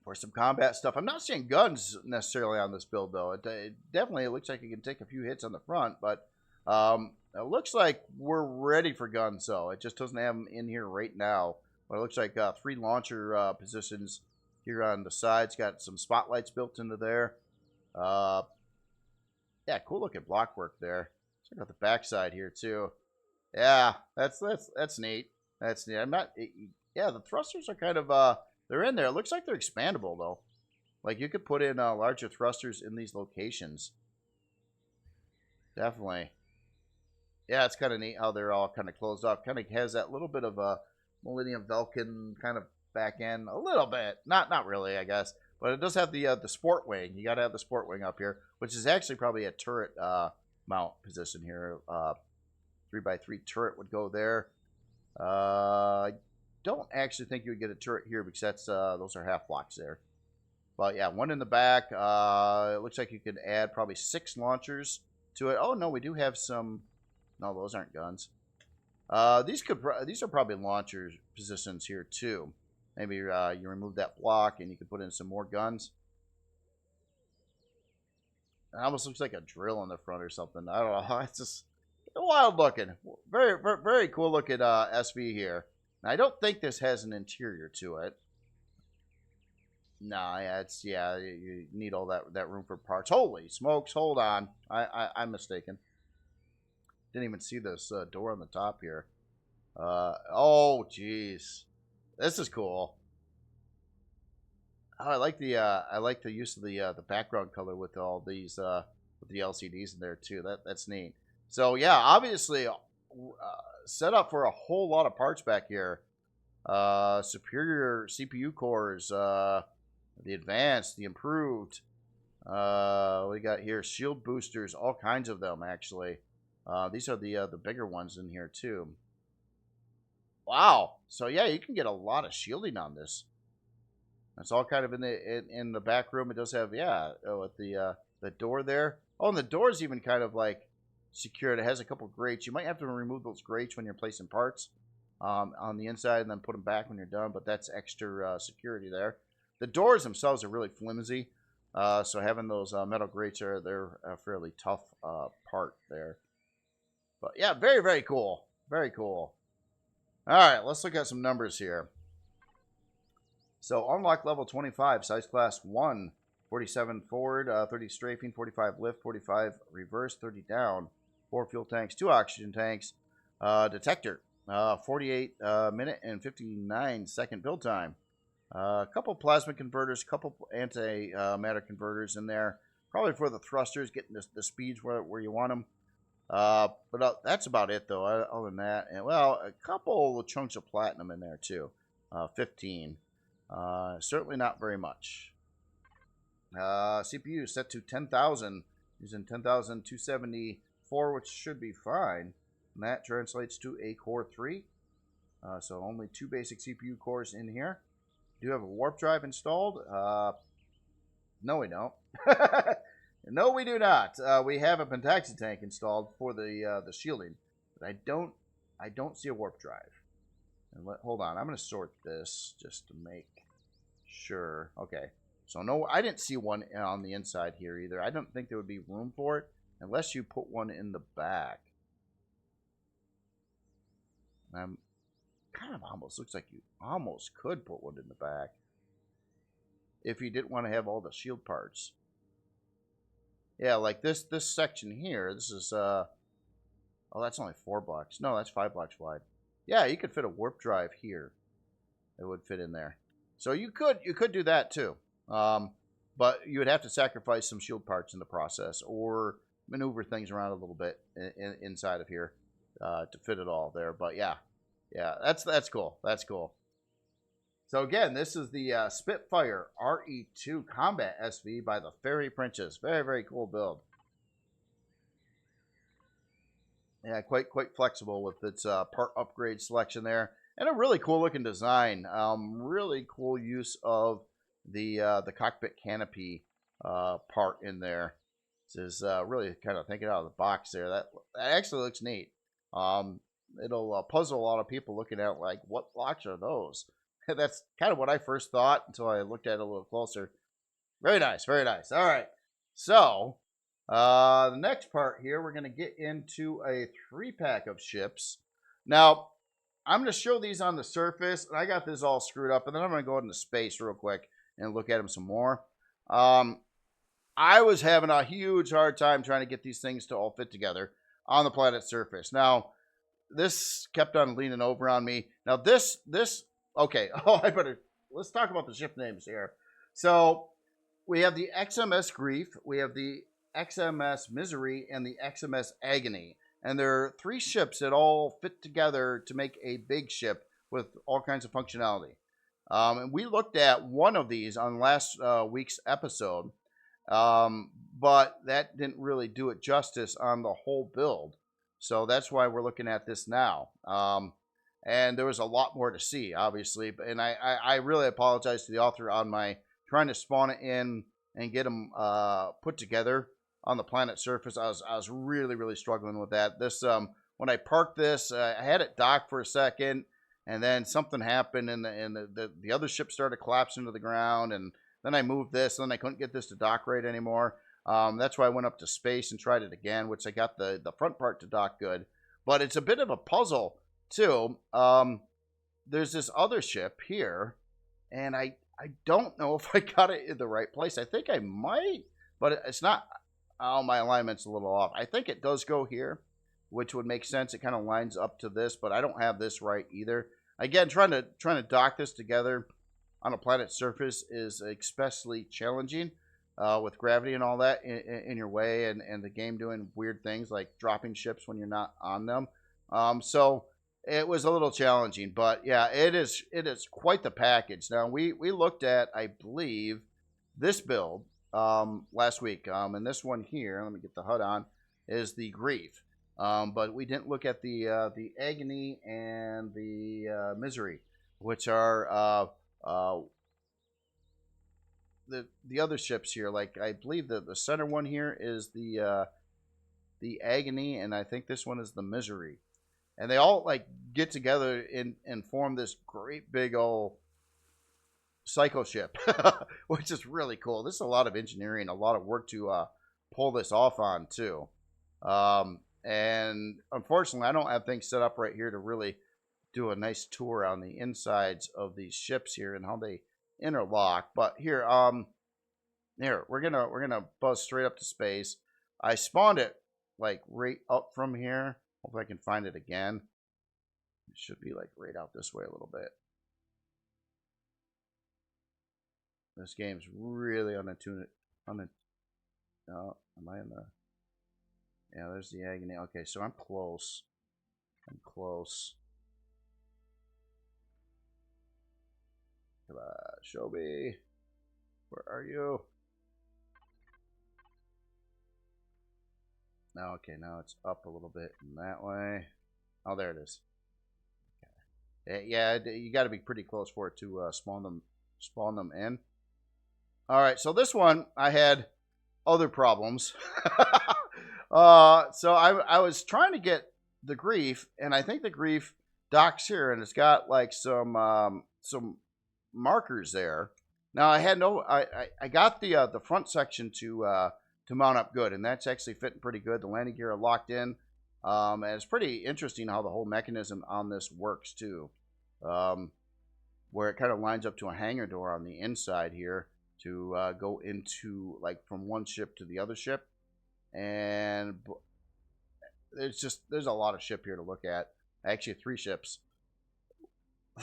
For some combat stuff. I'm not seeing guns necessarily on this build, though. It definitely looks like you can take a few hits on the front, but it looks like we're ready for guns, so it just doesn't have them in here right now. But it looks like 3 launcher positions here on the sides. Got some spotlights built into there. Yeah, cool looking block work there. Check out the backside here, too. Yeah, that's neat. That's neat. Yeah, the thrusters are kind of... they're in there. It looks like they're expandable, though. Like, you could put in larger thrusters in these locations. Definitely. Yeah, it's kind of neat how they're all kind of closed off. Kind of has that little bit of a Millennium Vulcan kind of back end. A little bit. Not really, I guess. But it does have the sport wing. You got to have the sport wing up here, which is actually probably a turret mount position here. 3x3 turret would go there. Don't actually think you would get a turret here because those are half blocks there. But yeah, one in the back. It looks like you could add probably 6 launchers to it. Oh no, we do have some. No, those aren't guns. These are probably launcher positions here too. Maybe you remove that block and you can put in some more guns. It almost looks like a drill in the front or something. I don't know. It's just wild looking. Very, very, very cool looking SV here. Now, I don't think this has an interior to it. Nah, yeah, you need all that room for parts. Holy smokes! Hold on, I'm mistaken. Didn't even see this door on the top here. Oh, jeez, this is cool. Oh, I like the use of the background color with all these with the LCDs in there too. That's neat. So yeah, obviously set up for a whole lot of parts back here. Superior CPU cores, the advanced, the improved. We got here shield boosters, all kinds of them actually. These are the bigger ones in here too. Wow. So yeah, you can get a lot of shielding on this. It's all kind of in the back room. It does have with the door there. Oh, and the door is even kind of like secured. It has a couple grates. You might have to remove those grates when you're placing parts on the inside and then put them back when you're done. But that's extra security there. The doors themselves are really flimsy, so having those metal grates they're a fairly tough part there. But yeah, very, very cool. Very cool. All right, let's look at some numbers here. So unlock level 25, size class 1, 47 forward, 30 strafing, 45 lift, 45 reverse, 30 down, 4 fuel tanks, 2 oxygen tanks, detector, 48 minute and 59 second build time. A couple plasma converters, couple anti-matter converters in there, probably for the thrusters, getting the speeds where you want them. But that's about it, though. Other than that, and well, a couple of chunks of platinum in there too, 15. Certainly not very much. CPU set to 10,000, using 10,274, which should be fine. And that translates to a Core 3. So only 2 basic CPU cores in here. Do you have a warp drive installed? No, we don't. No, we do not. We have a pentaxi tank installed for the shielding, but I don't see a warp drive. And hold on, I'm going to sort this just to make sure. Okay, so no, I didn't see one on the inside here either. I don't think there would be room for it unless you put one in the back. Kind of almost looks like you almost could put one in the back if you didn't want to have all the shield parts. Yeah, like this section here. This is oh, that's only 4 blocks. No, that's 5 blocks wide. Yeah, you could fit a warp drive here. It would fit in there. So you could do that too. But you would have to sacrifice some shield parts in the process, or maneuver things around a little bit inside of here to fit it all there. But yeah, that's cool. That's cool. So again, this is the Spitfire RE2 Combat SV by the Fairy Princess. Very, very cool build. Yeah, quite flexible with its part upgrade selection there, and a really cool looking design. Really cool use of the cockpit canopy part in there. This is really kind of thinking out of the box there. That actually looks neat. It'll puzzle a lot of people looking at it like, what blocks are those? That's kind of what I first thought until I looked at it a little closer. Very nice, very nice. All right, so the next part here, we're going to get into a 3-pack of ships. Now, I'm going to show these on the surface, and I got this all screwed up, and then I'm going to go into space real quick and look at them some more. I was having a huge hard time trying to get these things to all fit together on the planet's surface. Now, this kept on leaning over on me. Now, this okay, let's talk about the ship names here. So, we have the XMS Grief, we have the XMS Misery, and the XMS Agony. And there are 3 ships that all fit together to make a big ship with all kinds of functionality. And we looked at one of these on last week's episode, but that didn't really do it justice on the whole build. So that's why we're looking at this now. And there was a lot more to see, obviously. And I really apologize to the author on my trying to spawn it in and get them put together on the planet surface. I was really, really struggling with that. This when I parked this, I had it docked for a second, and then something happened, and the other ship started collapsing to the ground, and then I moved this, and then I couldn't get this to dock right anymore. That's why I went up to space and tried it again, which I got the front part to dock good. But it's a bit of a puzzle, too. There's this other ship here, and I don't know if I got it in the right place. I think I might, but it's not. Oh, my alignment's a little off. I think it does go here, which would make sense. It kind of lines up to this, but I don't have this right either. Again, trying to dock this together on a planet's surface is especially challenging with gravity and all that in your way, and the game doing weird things like dropping ships when you're not on them. So it was a little challenging, but yeah, it is quite the package. Now we looked at, I believe, this build last week, and this one here, let me get the HUD on, is the Grief. But we didn't look at the Agony and the Misery, which are the other ships here. Like, I believe the center one here is the Agony, and I think this one is the Misery. And they all like get together and form this great big old psycho ship, which is really cool. This is a lot of engineering, a lot of work to pull this off on too. And unfortunately, I don't have things set up right here to really do a nice tour on the insides of these ships here and how they interlock. But here, we're gonna buzz straight up to space. I spawned it like right up from here. Hope I can find it again. It should be like right out this way a little bit. This game's really unattuned. Oh, am I in the? Yeah, there's the Agony. Okay, so I'm close. I'm close. Come on, show me. Where are you? Now, okay, now it's up a little bit in that way. Oh, there it is. Okay. Yeah, you got to be pretty close for it to spawn them in. All right, so this one I had other problems. So I was trying to get the Grief, and I think the Grief docks here, and it's got like some markers there. Now I had I got the front section to mount up good, and that's actually fitting pretty good. The landing gear are locked in, and it's pretty interesting how the whole mechanism on this works too, where it kind of lines up to a hangar door on the inside here to go into like from one ship to the other ship. And there's a lot of ship here to look at. Actually, 3 ships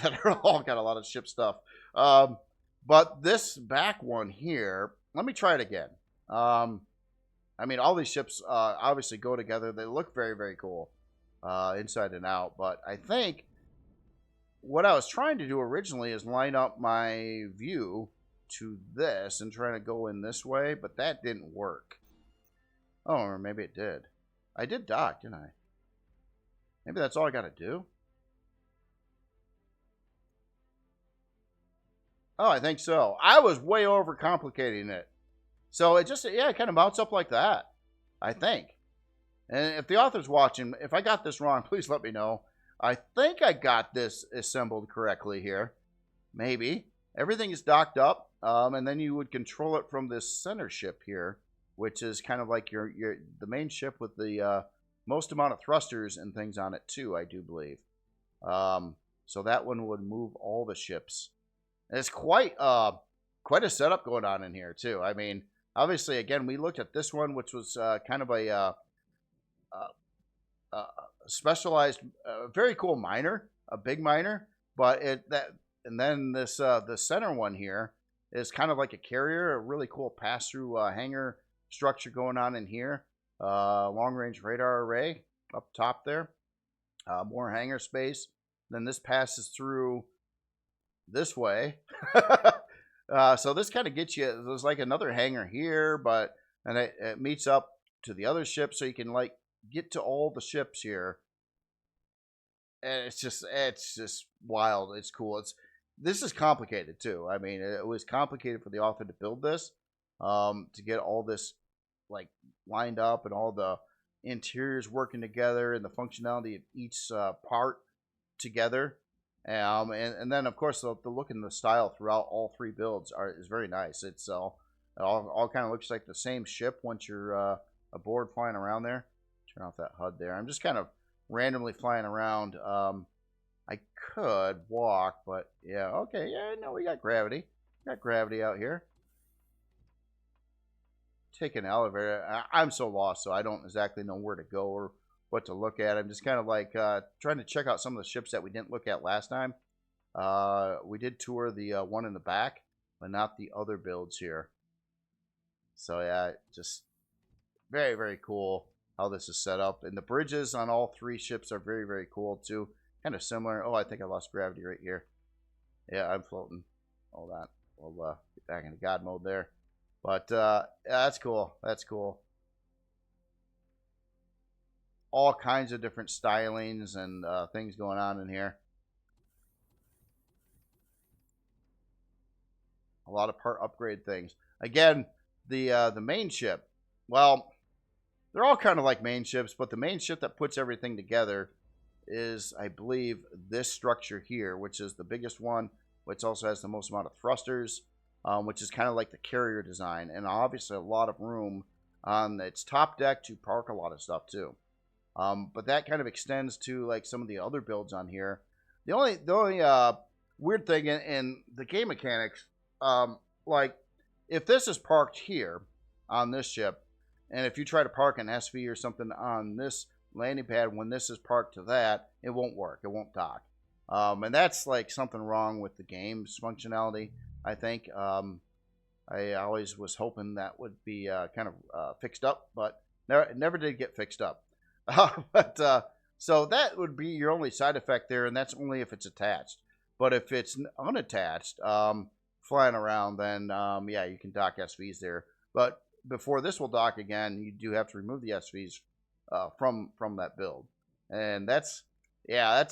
that are all got a lot of ship stuff. But this back one here, let me try it again. I mean, all these ships obviously go together. They look very, very cool inside and out. But I think what I was trying to do originally is line up my view to this and trying to go in this way, but that didn't work. Oh, or maybe it did. I did dock, didn't I? Maybe that's all I got to do. Oh, I think so. I was way overcomplicating it. So it just, yeah, it kind of mounts up like that, I think. And if the author's watching, if I got this wrong, please let me know. I think I got this assembled correctly here. Maybe. Everything is docked up, and then you would control it from this center ship here, which is kind of like the main ship with the most amount of thrusters and things on it too, I do believe. So that one would move all the ships. And it's quite a setup going on in here too. I mean, obviously, again, we looked at this one, which was kind of a specialized, very cool miner, a big miner. But and then this the center one here is kind of like a carrier, a really cool pass-through hangar structure going on in here. Long-range radar array up top there. More hangar space. Then this passes through this way. So this kind of gets you, there's like another hangar here, and it meets up to the other ship, so you can like get to all the ships here. And it's just wild. It's cool. this is complicated too. I mean, it was complicated for the author to build this, to get all this like lined up and all the interiors working together and the functionality of each part together. And then of course the look and the style throughout all three builds is very nice. It's all kind of looks like the same ship once you're aboard flying around there. Turn off that HUD there. I'm just kind of randomly flying around. I could walk, but yeah, okay, yeah, no, we got gravity. We got gravity out here. Take an elevator. I'm so lost, so I don't exactly know where to go or what to look at. I'm just kind of like trying to check out some of the ships that we didn't look at last time. We did tour the one in the back, but not the other builds here. So yeah, just very, very cool how this is set up. And the bridges on all three ships are very, very cool too. Kind of similar. Oh, I think I lost gravity right here. Yeah, I'm floating. All that. We'll get back into God mode there. But yeah, that's cool. That's cool. All kinds of different stylings and things going on in here. A lot of part upgrade things. Again, the main ship. Well, they're all kind of like main ships, but the main ship that puts everything together is, I believe, this structure here, which is the biggest one, which also has the most amount of thrusters, which is kind of like the carrier design, and obviously a lot of room on its top deck to park a lot of stuff too. But that kind of extends to like some of the other builds on here. The only weird thing in the game mechanics, like if this is parked here on this ship, and if you try to park an SV or something on this landing pad, when this is parked to that, it won't work. It won't dock. And that's like something wrong with the game's functionality, I think. I always was hoping that would be kind of fixed up, but it never did get fixed up. So that would be your only side effect there, and that's only if it's attached. But if it's unattached, flying around, then yeah, you can dock SVs there. But before this will dock again, you do have to remove the SVs from that build, and that's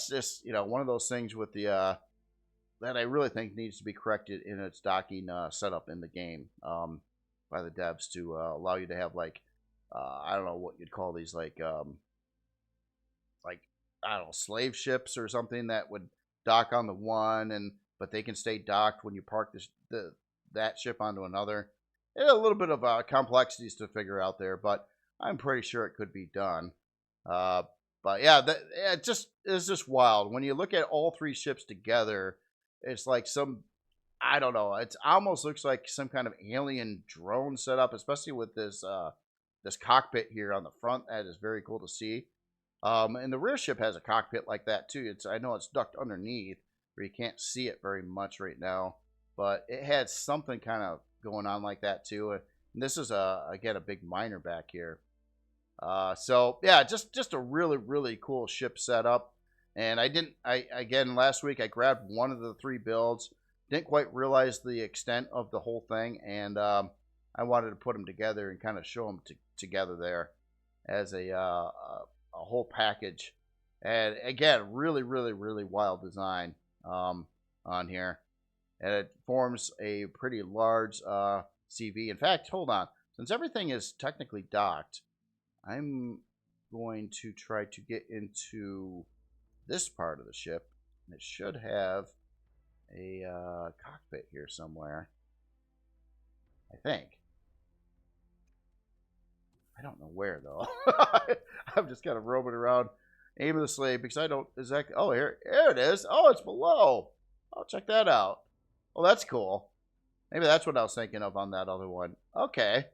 just, you know, one of those things with the that I really think needs to be corrected in its docking setup in the game by the devs to allow you to have like I don't know what you'd call these, like I don't know, slave ships or something that would dock on the one, but they can stay docked when you park that ship onto another. A little bit of complexities to figure out there, but I'm pretty sure it could be done. But yeah, it's just wild. When you look at all three ships together, it's like I don't know, it almost looks like some kind of alien drone setup, especially with this cockpit here on the front. That is very cool to see. And the rear ship has a cockpit like that too. I know it's ducked underneath where you can't see it very much right now, but it had something kind of going on like that too. And this is again a big miner back here. So yeah, just a really, really cool ship setup. And again, last week I grabbed one of the three builds, didn't quite realize the extent of the whole thing, and I wanted to put them together and kind of show them together there as a whole package. And again, really, really, really wild design on here. And it forms a pretty large CV. In fact, hold on. Since everything is technically docked, I'm going to try to get into this part of the ship. And it should have a cockpit here somewhere, I think. I don't know where, though. I'm just kind of roaming around aimlessly because I don't exactly... Oh, here it is. Oh, it's below. Oh, check that out. Oh, that's cool. Maybe that's what I was thinking of on that other one. Okay.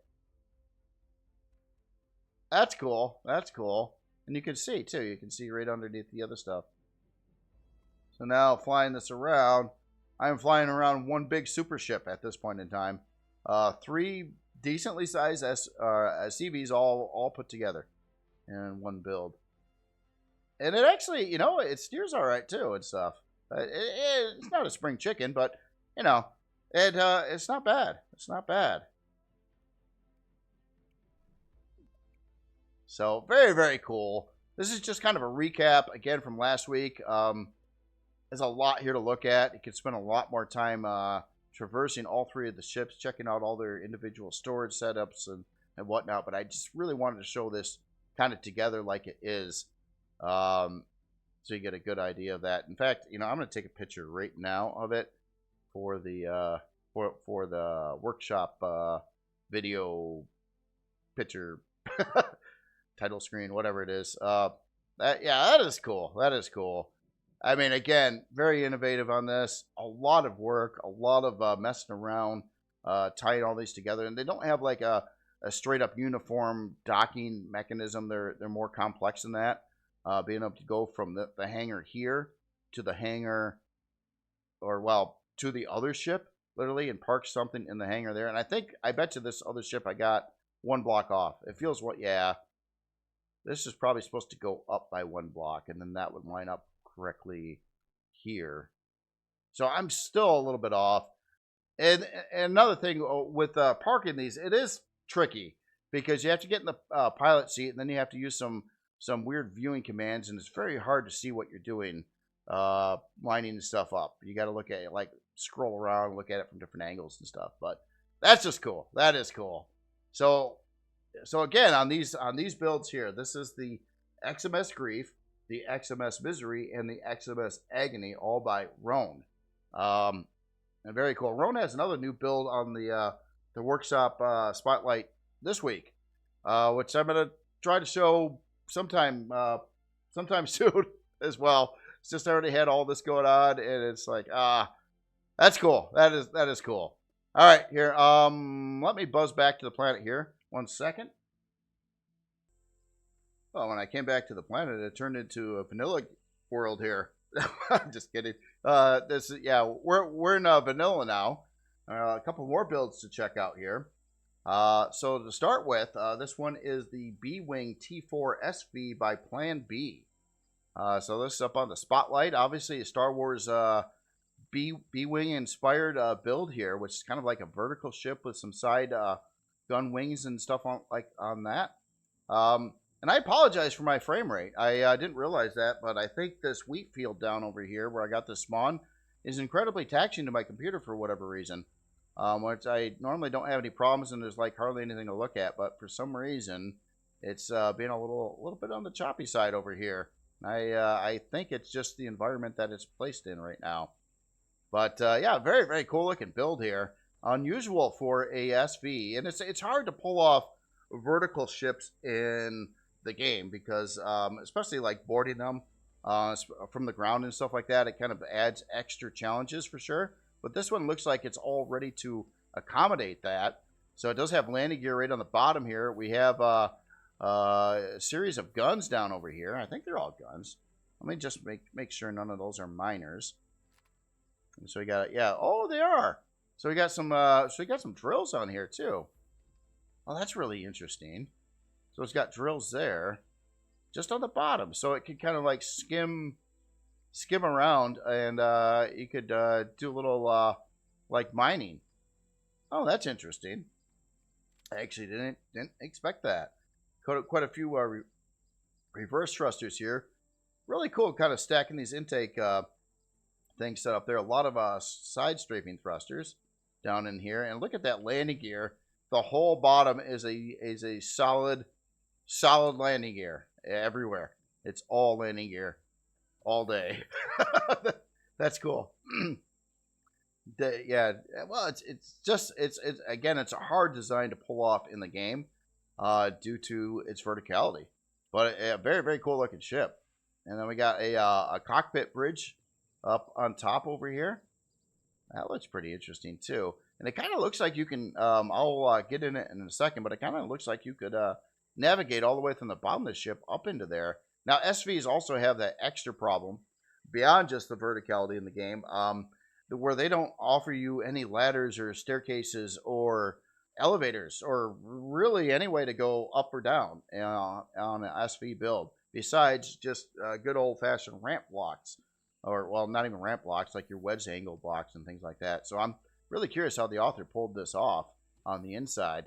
That's cool. That's cool. And you can see, too. You can see right underneath the other stuff. So now, flying this around, I'm flying around one big super ship at this point in time. 3 decently sized CVs all put together in one build. And it actually, you know, it steers all right, too, and stuff. It's not a spring chicken, but... You know, it's not bad. It's not bad. So, very, very cool. This is just kind of a recap, again, from last week. there's a lot here to look at. You could spend a lot more time traversing all three of the ships, checking out all their individual storage setups and whatnot. But I just really wanted to show this kind of together like it is, so you get a good idea of that. In fact, I'm going to take a picture right now of it for the for the workshop video picture title screen, whatever it is. That is cool. That is cool. I mean, again, very innovative on this. A lot of work, a lot of messing around, tying all these together. And they don't have like a straight up uniform docking mechanism. They're more complex than that. Being able to go from the hangar here to the hangar, or well, to the other ship, literally, and park something in the hangar there. And I bet you this other ship I got one block off. It feels yeah. This is probably supposed to go up by one block, and then that would line up correctly here. So I'm still a little bit off. And another thing with parking these, it is tricky because you have to get in the pilot seat, and then you have to use some weird viewing commands, and it's very hard to see what you're doing, lining stuff up. You got to look at it, like scroll around, look at it from different angles and stuff. But that's just cool. That is cool. So again, on these builds here, this is the XMS Grief, the XMS Misery, and the XMS Agony, all by Rhone. And very cool. Rhone has another new build on the workshop spotlight this week, which I'm gonna try to show sometime soon as well. It's just I already had all this going on, and it's like that's cool. That is cool. All right, here. Let me buzz back to the planet here. 1 second. Well, when I came back to the planet, it turned into a vanilla world here. I'm just kidding. We're in vanilla now. A couple more builds to check out here. So to start with, this one is the B-Wing T4 SV by Plan B. So this is up on the spotlight. Obviously, a Star Wars B-Wing inspired build here, which is kind of like a vertical ship with some side gun wings and stuff on that. And I apologize for my frame rate. I didn't realize that, but I think this wheat field down over here where I got this spawn is incredibly taxing to my computer for whatever reason. Which I normally don't have any problems, and there's like hardly anything to look at, but for some reason it's being a little bit on the choppy side over here. I think it's just the environment that it's placed in right now. But yeah, very, very cool looking build here. Unusual for a SV, and it's hard to pull off vertical ships in the game because especially like boarding them from the ground and stuff like that, it kind of adds extra challenges for sure. But this one looks like it's all ready to accommodate that. So it does have landing gear right on the bottom here. We have a series of guns down over here. I think they're all guns. Let me just make sure none of those are minors. And so we got, yeah, oh, they are. So we got some drills on here too. Oh, that's really interesting. So it's got drills there, just on the bottom, so it can kind of like skim around, and you could do a little like mining. Oh, that's interesting. I actually didn't expect that. Quite a few reverse thrusters here. Really cool, kind of stacking these intake things set up there. A lot of side strafing thrusters down in here, and look at that landing gear. The whole bottom is a solid landing gear everywhere. It's all landing gear all day. That's cool. Yeah, well, it's again, it's a hard design to pull off in the game due to its verticality, but a very, very cool looking ship. And then we got a cockpit bridge up on top over here. That looks pretty interesting too. And it kind of looks like you can, I'll get in it in a second, but it kind of looks like you could navigate all the way from the bottom of the ship up into there. Now, SVs also have that extra problem beyond just the verticality in the game, where they don't offer you any ladders or staircases or elevators or really any way to go up or down on an SV build, besides just good old-fashioned ramp blocks. Or, well, not even ramp blocks, like your wedge angle blocks and things like that. So I'm really curious how the author pulled this off on the inside.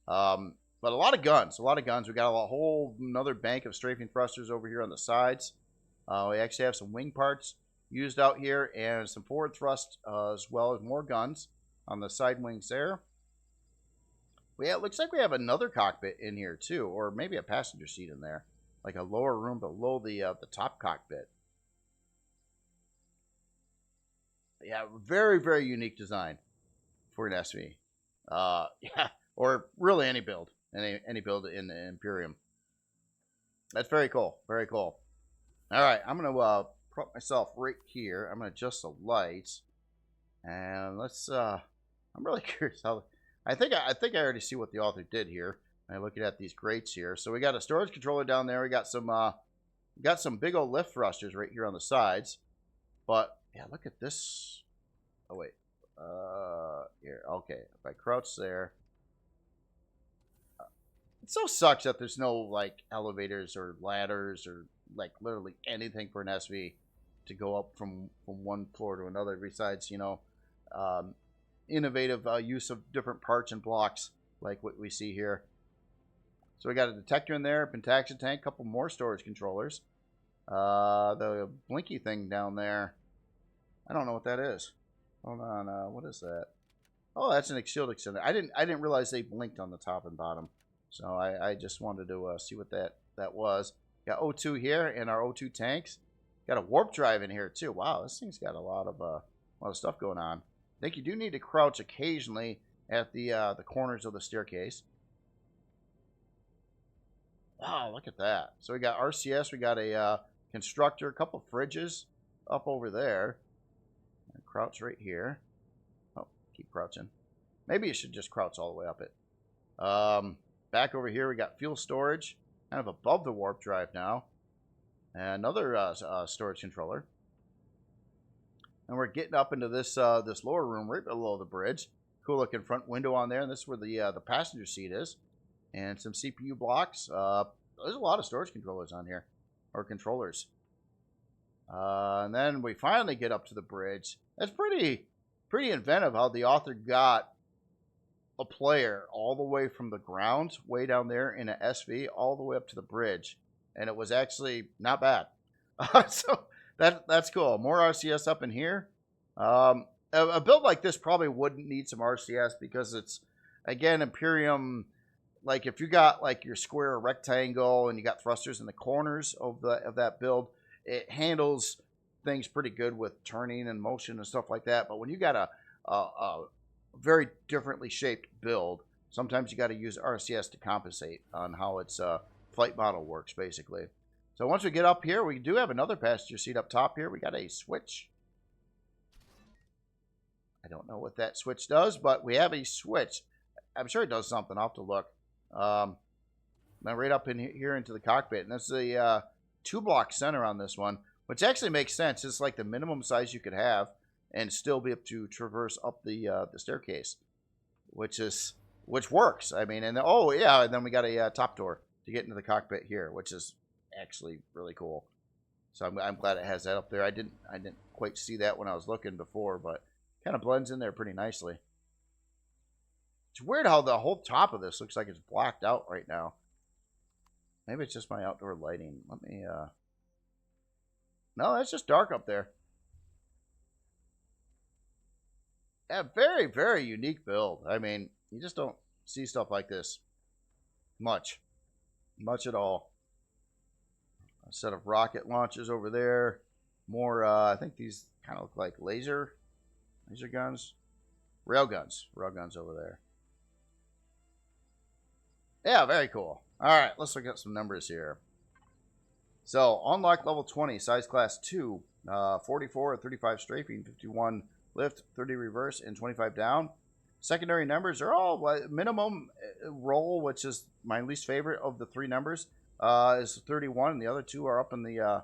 But a lot of guns. We got a whole another bank of strafing thrusters over here on the sides. We actually have some wing parts used out here, and some forward thrust as well as more guns on the side wings there. It looks like we have another cockpit in here too, or maybe a passenger seat in there, like a lower room below the top cockpit. Yeah, very, very unique design for an SV. Yeah, or really any build, any build in the Empyrion. That's very cool, very cool. All right, I'm gonna prop myself right here. I'm gonna adjust the lights, and let's. I'm really curious how. I think I already see what the author did here. I'm looking at these grates here. So we got a storage controller down there. We got some big old lift thrusters right here on the sides. But yeah, look at this. Oh wait, here. Okay, if I crouch there, it so sucks that there's no like elevators or ladders or like literally anything for an SV to go up from one floor to another. Besides, innovative use of different parts and blocks like what we see here. So we got a detector in there, pentaxia tank, couple more storage controllers. The blinky thing down there, I don't know what that is. Hold on, what is that? Oh, that's an shield extender. I didn't realize they blinked on the top and bottom. So I just wanted to see what that was. Got O2 here and our O2 tanks. Got a warp drive in here too. Wow, this thing's got a lot of stuff going on. I think you do need to crouch occasionally at the corners of the staircase. Wow, look at that. So we got RCS, we got a constructor, a couple fridges up over there. And crouch right here. Oh, keep crouching. Maybe you should just crouch all the way up it. Back over here, we got fuel storage, kind of above the warp drive now. And another storage controller. And we're getting up into this this lower room right below the bridge. Cool looking front window on there, and this is where the passenger seat is. And some CPU blocks. There's a lot of storage controllers on here, or controllers. And then we finally get up to the bridge. That's pretty inventive how the author got a player all the way from the ground, way down there in an SV, all the way up to the bridge. And it was actually not bad. So that's cool. More RCS up in here. A build like this probably wouldn't need some RCS because it's, again, Empyrion. Like if you got like your square or rectangle and you got thrusters in the corners of that build, it handles things pretty good with turning and motion and stuff like that. But when you got a very differently shaped build, sometimes you got to use RCS to compensate on how its flight model works, basically. So once we get up here, we do have another passenger seat up top here. We got a switch. I don't know what that switch does, but we have a switch. I'm sure it does something. I'll have to look. Then right up in here into the cockpit. And this is a 2-block center on this one, which actually makes sense. It's like the minimum size you could have and still be able to traverse up the staircase, which works. I mean, and then, oh yeah, and then we got a top door to get into the cockpit here, which is actually really cool. So I'm glad it has that up there. I didn't quite see that when I was looking before, but kind of blends in there pretty nicely. It's weird how the whole top of this looks like it's blacked out right now. Maybe it's just my outdoor lighting. Let me no, that's just dark up there. Yeah, very, very unique build. I mean, you just don't see stuff like this much at all. A set of rocket launchers over there. More, I think these kind of look like laser guns. Rail guns over there. Yeah, very cool. All right, let's look at some numbers here. So, unlock level 20, size class 2, 44 or 35 strafing, 51 lift, 30 reverse, and 25 down. Secondary numbers are all minimum roll, which is my least favorite of the 3 numbers, is 31, and the other 2 are up in the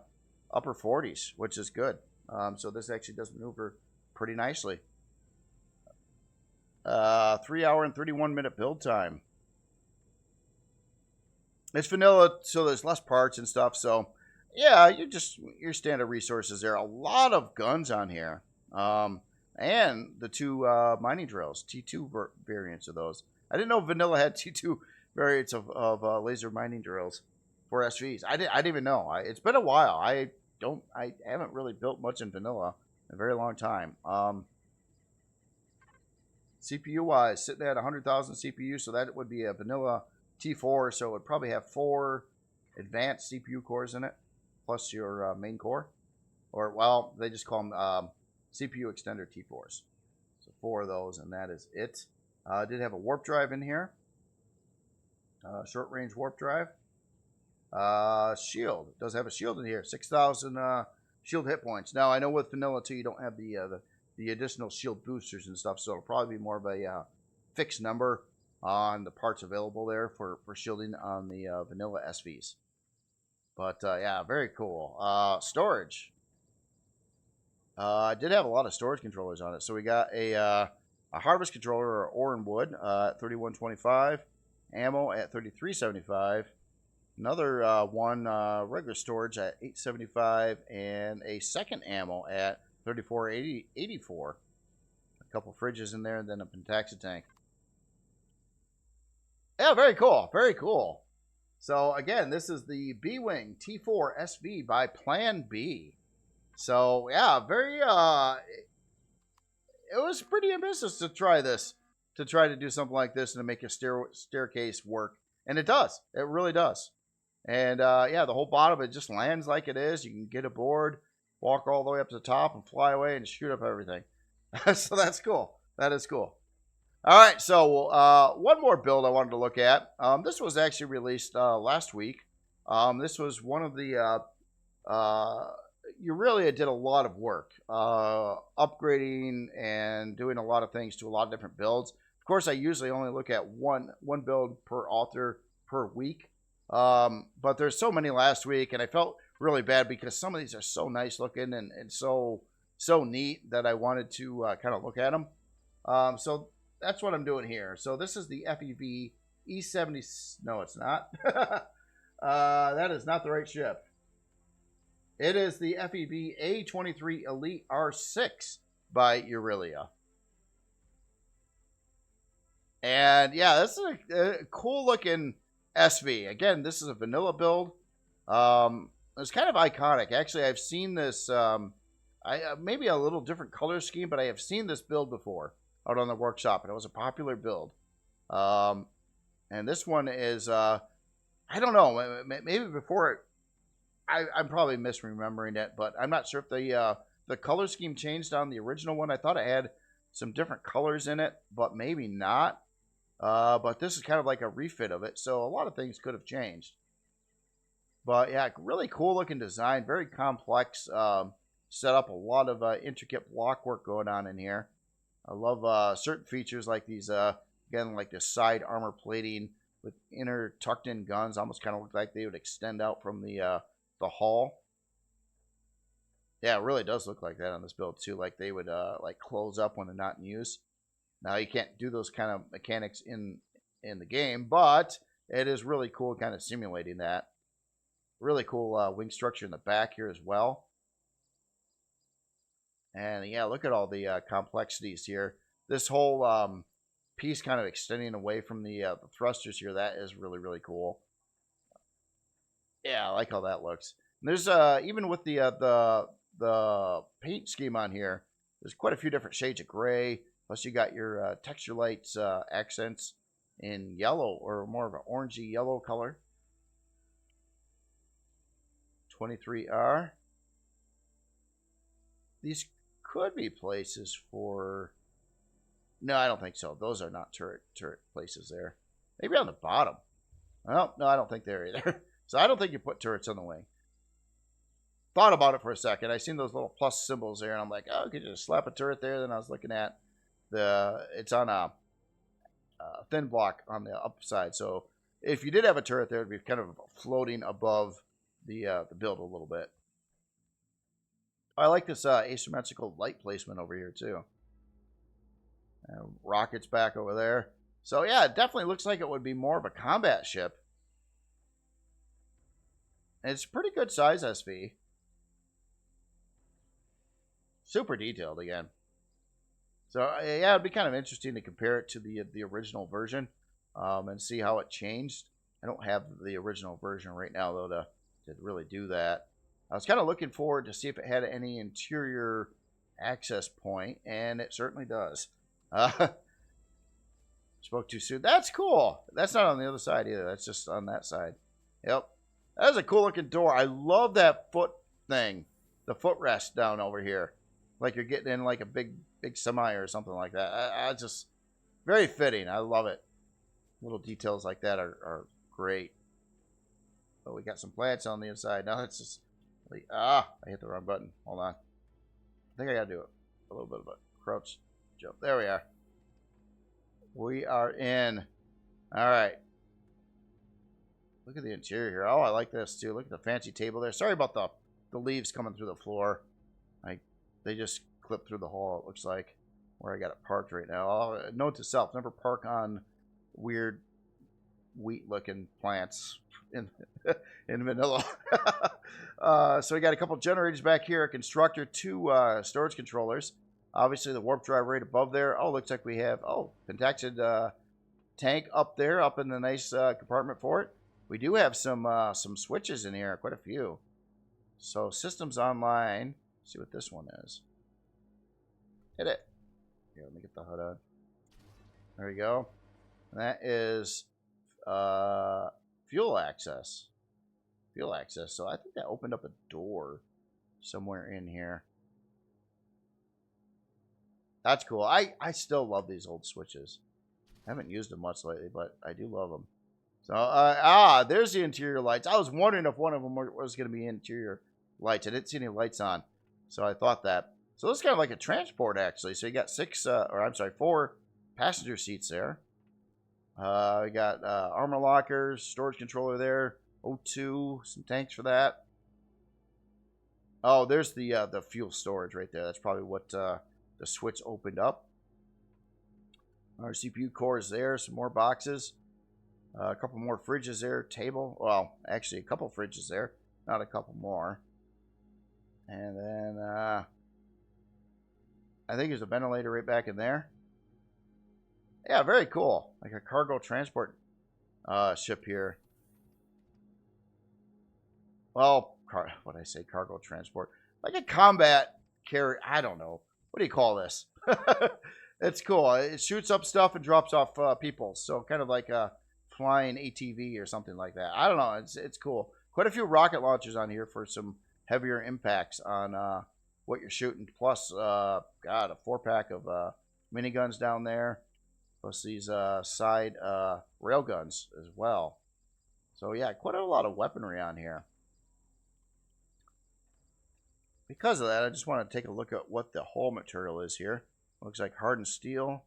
upper 40s, which is good. So this actually does maneuver pretty nicely. 3 hour and 31 minute build time. It's vanilla, so there's less parts and stuff. So yeah, your standard resources there. A lot of guns on here. And the 2 mining drills, T2 variants of those. I didn't know vanilla had T2 variants of laser mining drills for SVs. I didn't even know. It's been a while. I I haven't really built much in vanilla in a very long time. CPU wise, sitting at 100,000 CPU, so that would be a vanilla T4. So it would probably have 4 advanced CPU cores in it, plus your main core, or well, they just call them CPU extender T4s. So 4 of those, and that is it. Did have a warp drive in here, short range warp drive. Shield, it does have a shield in here, 6,000 shield hit points. Now I know with vanilla 2 you don't have the additional shield boosters and stuff, so it'll probably be more of a fixed number on the parts available there for shielding on the vanilla SVs. But yeah, very cool. Storage. I did have a lot of storage controllers on it. So we got a harvest controller, or ore and wood, at 3125, ammo at 3375, another one regular storage at 875, and a second ammo at 3484. A couple fridges in there, and then a Pentaxa tank. Yeah, very cool. Very cool. So again, this is the B-Wing T4 SV by Plan B. So yeah, very it was pretty ambitious to try this, to try to do something like this and to make a staircase work, and it does. It really does. And yeah, the whole bottom, it just lands like it is. You can get aboard, walk all the way up to the top, and fly away and shoot up everything. So that's cool. That is cool. All right, so one more build I wanted to look at. This was actually released last week. This was one of the Aurelia did a lot of work, upgrading and doing a lot of things to a lot of different builds. Of course, I usually only look at one build per author per week, but there's so many last week, and I felt really bad because some of these are so nice looking and so neat that I wanted to kind of look at them. So that's what I'm doing here. So this is the FEV E70. No, it's not. That is not the right ship. It is the FEV A23 Elite R6 by Aurelia. And yeah, this is a cool looking SV. Again, this is a vanilla build. It's kind of iconic. Actually, I've seen this, maybe a little different color scheme, but I have seen this build before out on the workshop, and it was a popular build. And this one is, I don't know, maybe before it, I'm probably misremembering it, but I'm not sure if the color scheme changed on the original one. I thought it had some different colors in it, but maybe not. But this is kind of like a refit of it, so a lot of things could have changed. But yeah, really cool looking design, very complex setup, a lot of intricate block work going on in here. I love certain features like these, again, like this side armor plating with inner tucked in guns, almost kind of look like they would extend out from the hull. Yeah, it really does look like that on this build too, like they would like close up when they're not in use. Now you can't do those kind of mechanics in the game, but it is really cool kind of simulating that. Really cool wing structure in the back here as well. And yeah, look at all the complexities here. This whole piece kind of extending away from the thrusters here, that is really, really cool. Yeah, I like how that looks. And there's even with the paint scheme on here, there's quite a few different shades of gray. Plus you got your texture lights accents in yellow, or more of an orangey yellow color. 23R. These could be places for... No, I don't think so. Those are not turret places there. Maybe on the bottom. Well, no, I don't think they're either. So I don't think you put turrets on the wing. Thought about it for a second. I seen those little plus symbols there, and I'm like, oh, could you just slap a turret there? Then I was looking at it's on a thin block on the upside. So if you did have a turret there, it'd be kind of floating above the build a little bit. I like this asymmetrical light placement over here too. Rockets back over there. So yeah, it definitely looks like it would be more of a combat ship. And it's a pretty good size SV. Super detailed again. So yeah, it'd be kind of interesting to compare it to the original version and see how it changed. I don't have the original version right now though to really do that. I was kind of looking forward to see if it had any interior access point, and it certainly does. Spoke too soon. That's cool. That's not on the other side either. That's just on that side. Yep. That's a cool looking door. I love that foot thing. The footrest down over here. Like you're getting in like a big semi or something like that. I just, very fitting. I love it. Little details like that are great. But we got some plants on the inside. Now it's just, like, I hit the wrong button. Hold on. I think I got to do it. A little bit of a crouch jump. There we are. We are in. All right. Look at the interior here. Oh, I like this too. Look at the fancy table there. Sorry about the leaves coming through the floor. They just clip through the hole, it looks like, where I got it parked right now. Note to self, never park on weird wheat-looking plants in vanilla. So we got a couple generators back here, a constructor, 2 storage controllers. Obviously, the warp drive right above there. Oh, looks like we have, Pentaxid tank up there, up in the nice compartment for it. We do have some switches in here, quite a few. So systems online. Let's see what this one is. Hit it. Here, let me get the HUD on. There we go. And that is fuel access. Fuel access. So I think that opened up a door somewhere in here. That's cool. I still love these old switches. I haven't used them much lately, but I do love them. So, there's the interior lights. I was wondering if one of them was going to be interior lights. I didn't see any lights on, so I thought that. So this is kind of like a transport, actually. So you got 4 passenger seats there. We got armor lockers, storage controller there, O2, some tanks for that. Oh, there's the fuel storage right there. That's probably what the switch opened up. Our CPU cores there, some more boxes. A couple more fridges there, table. Well, actually, a couple fridges there, not a couple more. And then I think there's a ventilator right back in there. Yeah, very cool. Like a cargo transport ship here. Well, what I say, cargo transport. Like a combat carrier. I don't know. What do you call this? It's cool. It shoots up stuff and drops off people. So kind of like a flying ATV or something like that. I don't know. It's cool. Quite a few rocket launchers on here for some heavier impacts on what you're shooting. Plus, a 4-pack of miniguns down there. Plus these side railguns as well. So yeah, quite a lot of weaponry on here. Because of that, I just want to take a look at what the hull material is here. Looks like hardened steel.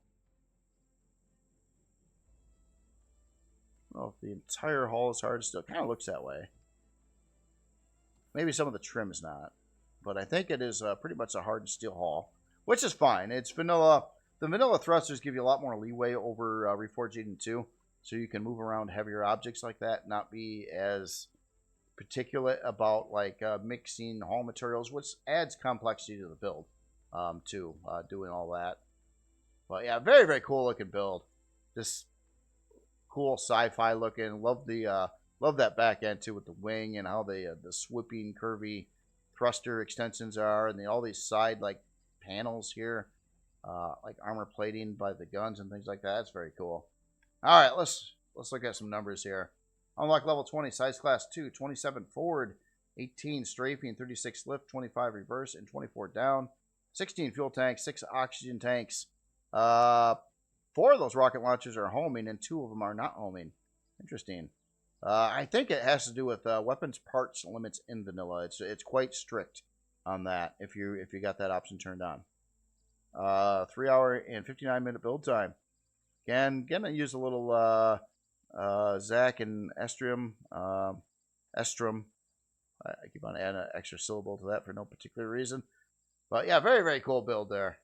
I don't know if the entire hull is hardened steel. It kind of looks that way. Maybe some of the trim's not. But I think it is pretty much a hardened steel hull, which is fine. It's vanilla. The vanilla thrusters give you a lot more leeway over Reforged 2, so you can move around heavier objects like that, not be as particulate about like mixing hull materials, which adds complexity to the build too, doing all that. But yeah, very, very cool looking build. Just cool sci-fi looking. Love that back end too with the wing and how the swooping curvy thruster extensions are, and all these side like panels here, like armor plating by the guns and things like that. That's very cool. All right, let's look at some numbers here. Unlock level 20, size class 2, 27 forward, 18 strafing, 36 lift, 25 reverse, and 24 down. 16 fuel tanks, 6 oxygen tanks. 4 of those rocket launchers are homing, and 2 of them are not homing. Interesting. I think it has to do with weapons parts limits in vanilla. It's quite strict on that if you got that option turned on. 3 hour and 59-minute build time. Again, I use a little Zach and Estrum. I keep on adding an extra syllable to that for no particular reason. But yeah, very, very cool build there.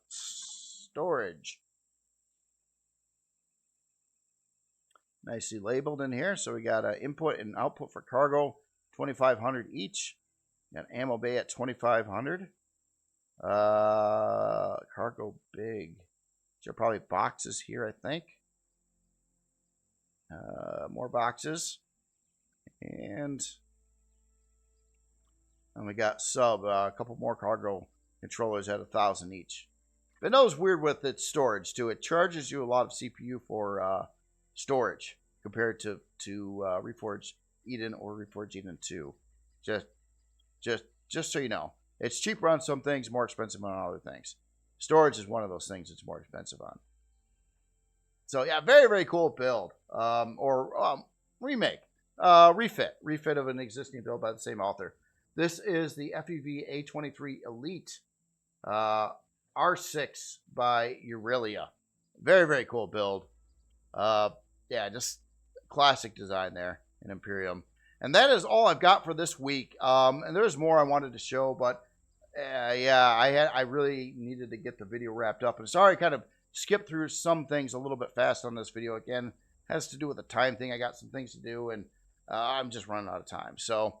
Storage. Nicely labeled in here. So we got input and output for cargo, 2,500 each. Got ammo bay at 2,500. Cargo big. There are probably boxes here, I think. More boxes. And And we got sub, a couple more cargo controllers at 1,000 each. But it was weird with its storage too. It charges you a lot of CPU for storage compared to Reforged Eden or Reforged Eden 2. Just so you know, it's cheaper on some things, more expensive on other things. Storage is one of those things it's more expensive on. So yeah, very, very cool build. Remake. Refit of an existing build by the same author. This is the FEV A23 Elite R6 by Aurelia. Very, very cool build. Yeah, just classic design there in Empyrion. And that is all I've got for this week. And there's more I wanted to show, but yeah, I really needed to get the video wrapped up. And sorry, I kind of skipped through some things a little bit fast on this video. Again, has to do with the time thing. I got some things to do, and I'm just running out of time. So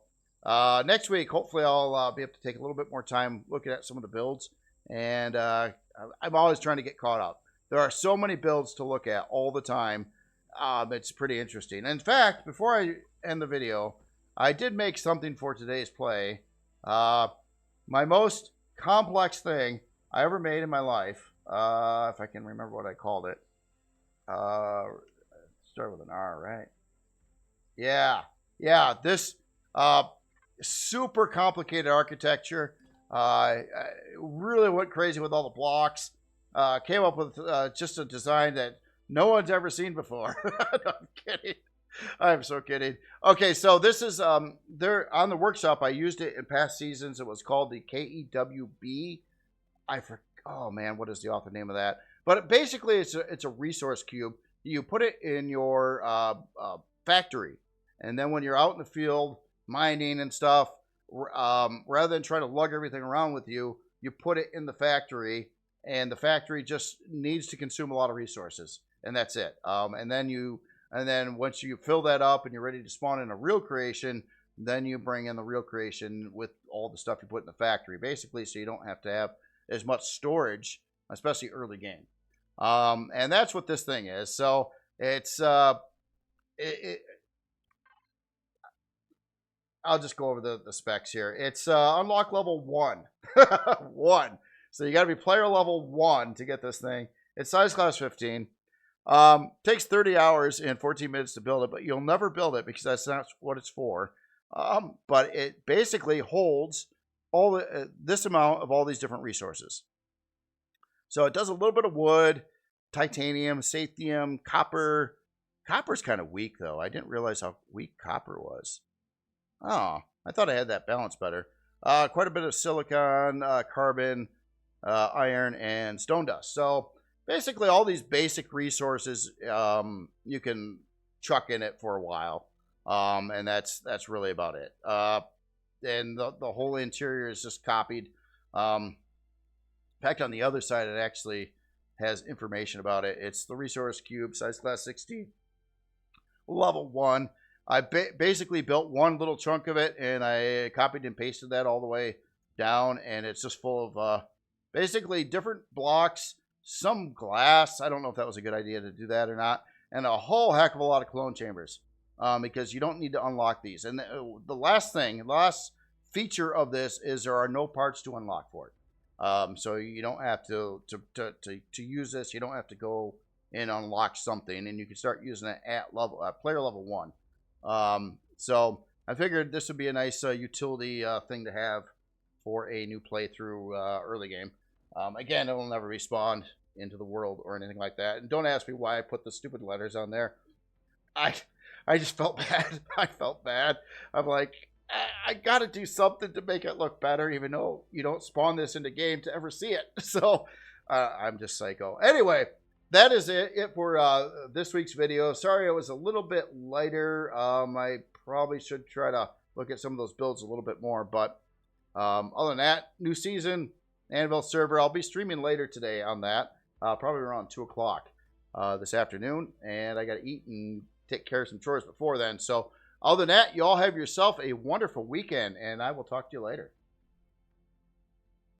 next week, hopefully I'll be able to take a little bit more time looking at some of the builds. And I'm always trying to get caught up. There are so many builds to look at all the time. It's pretty interesting. In fact, before I end the video, I did make something for today's play. My most complex thing I ever made in my life, if I can remember what I called it. Start with an R, right? Yeah. This super complicated architecture. Really went crazy with all the blocks. Came up with just a design that no one's ever seen before. No, I'm kidding. I'm so kidding. Okay, so this is there on the workshop. I used it in past seasons. It was called the KEWB. Oh man, what is the author name of that? But basically, it's a resource cube. You put it in your factory, and then when you're out in the field mining and stuff, rather than trying to lug everything around with you, you put it in the factory, and the factory just needs to consume a lot of resources, and that's it. And then once you fill that up and you're ready to spawn in a real creation, then you bring in the real creation with all the stuff you put in the factory, basically, so you don't have to have as much storage, especially early game. And that's what this thing is. So it's I'll just go over the specs here. It's unlock level 1. 1. So you got to be player level 1 to get this thing. It's size class 15. Takes 30 hours and 14 minutes to build it, but you'll never build it because that's not what it's for. But it basically holds all this amount of all these different resources. So it does a little bit of wood, titanium, sathium, copper. Copper's kind of weak, though. I didn't realize how weak copper was. Oh, I thought I had that balance better. Quite a bit of silicon, carbon, iron, and stone dust. So basically all these basic resources you can chuck in it for a while. And that's really about it. And the whole interior is just copied. In fact, on the other side, it actually has information about it. It's the resource cube, size class 16, level 1. I basically built one little chunk of it, and I copied and pasted that all the way down, and it's just full of basically different blocks, some glass. I don't know if that was a good idea to do that or not, and a whole heck of a lot of clone chambers because you don't need to unlock these. And the last feature of this is there are no parts to unlock for it. So you don't have to use this. You don't have to go and unlock something, and you can start using it at player level 1. So I figured this would be a nice utility thing to have for a new playthrough early game. Again, it will never be spawned into the world or anything like that. And don't ask me why I put the stupid letters on there. I just felt bad. I felt bad. I'm like, I got to do something to make it look better, even though you don't spawn this into game to ever see it. So I'm just psycho. Anyway, that is it for this week's video. Sorry it was a little bit lighter. I probably should try to look at some of those builds a little bit more. But other than that, new season, Anvil server. I'll be streaming later today on that, probably around 2 o'clock this afternoon. And I got to eat and take care of some chores before then. So other than that, you all have yourself a wonderful weekend, and I will talk to you later.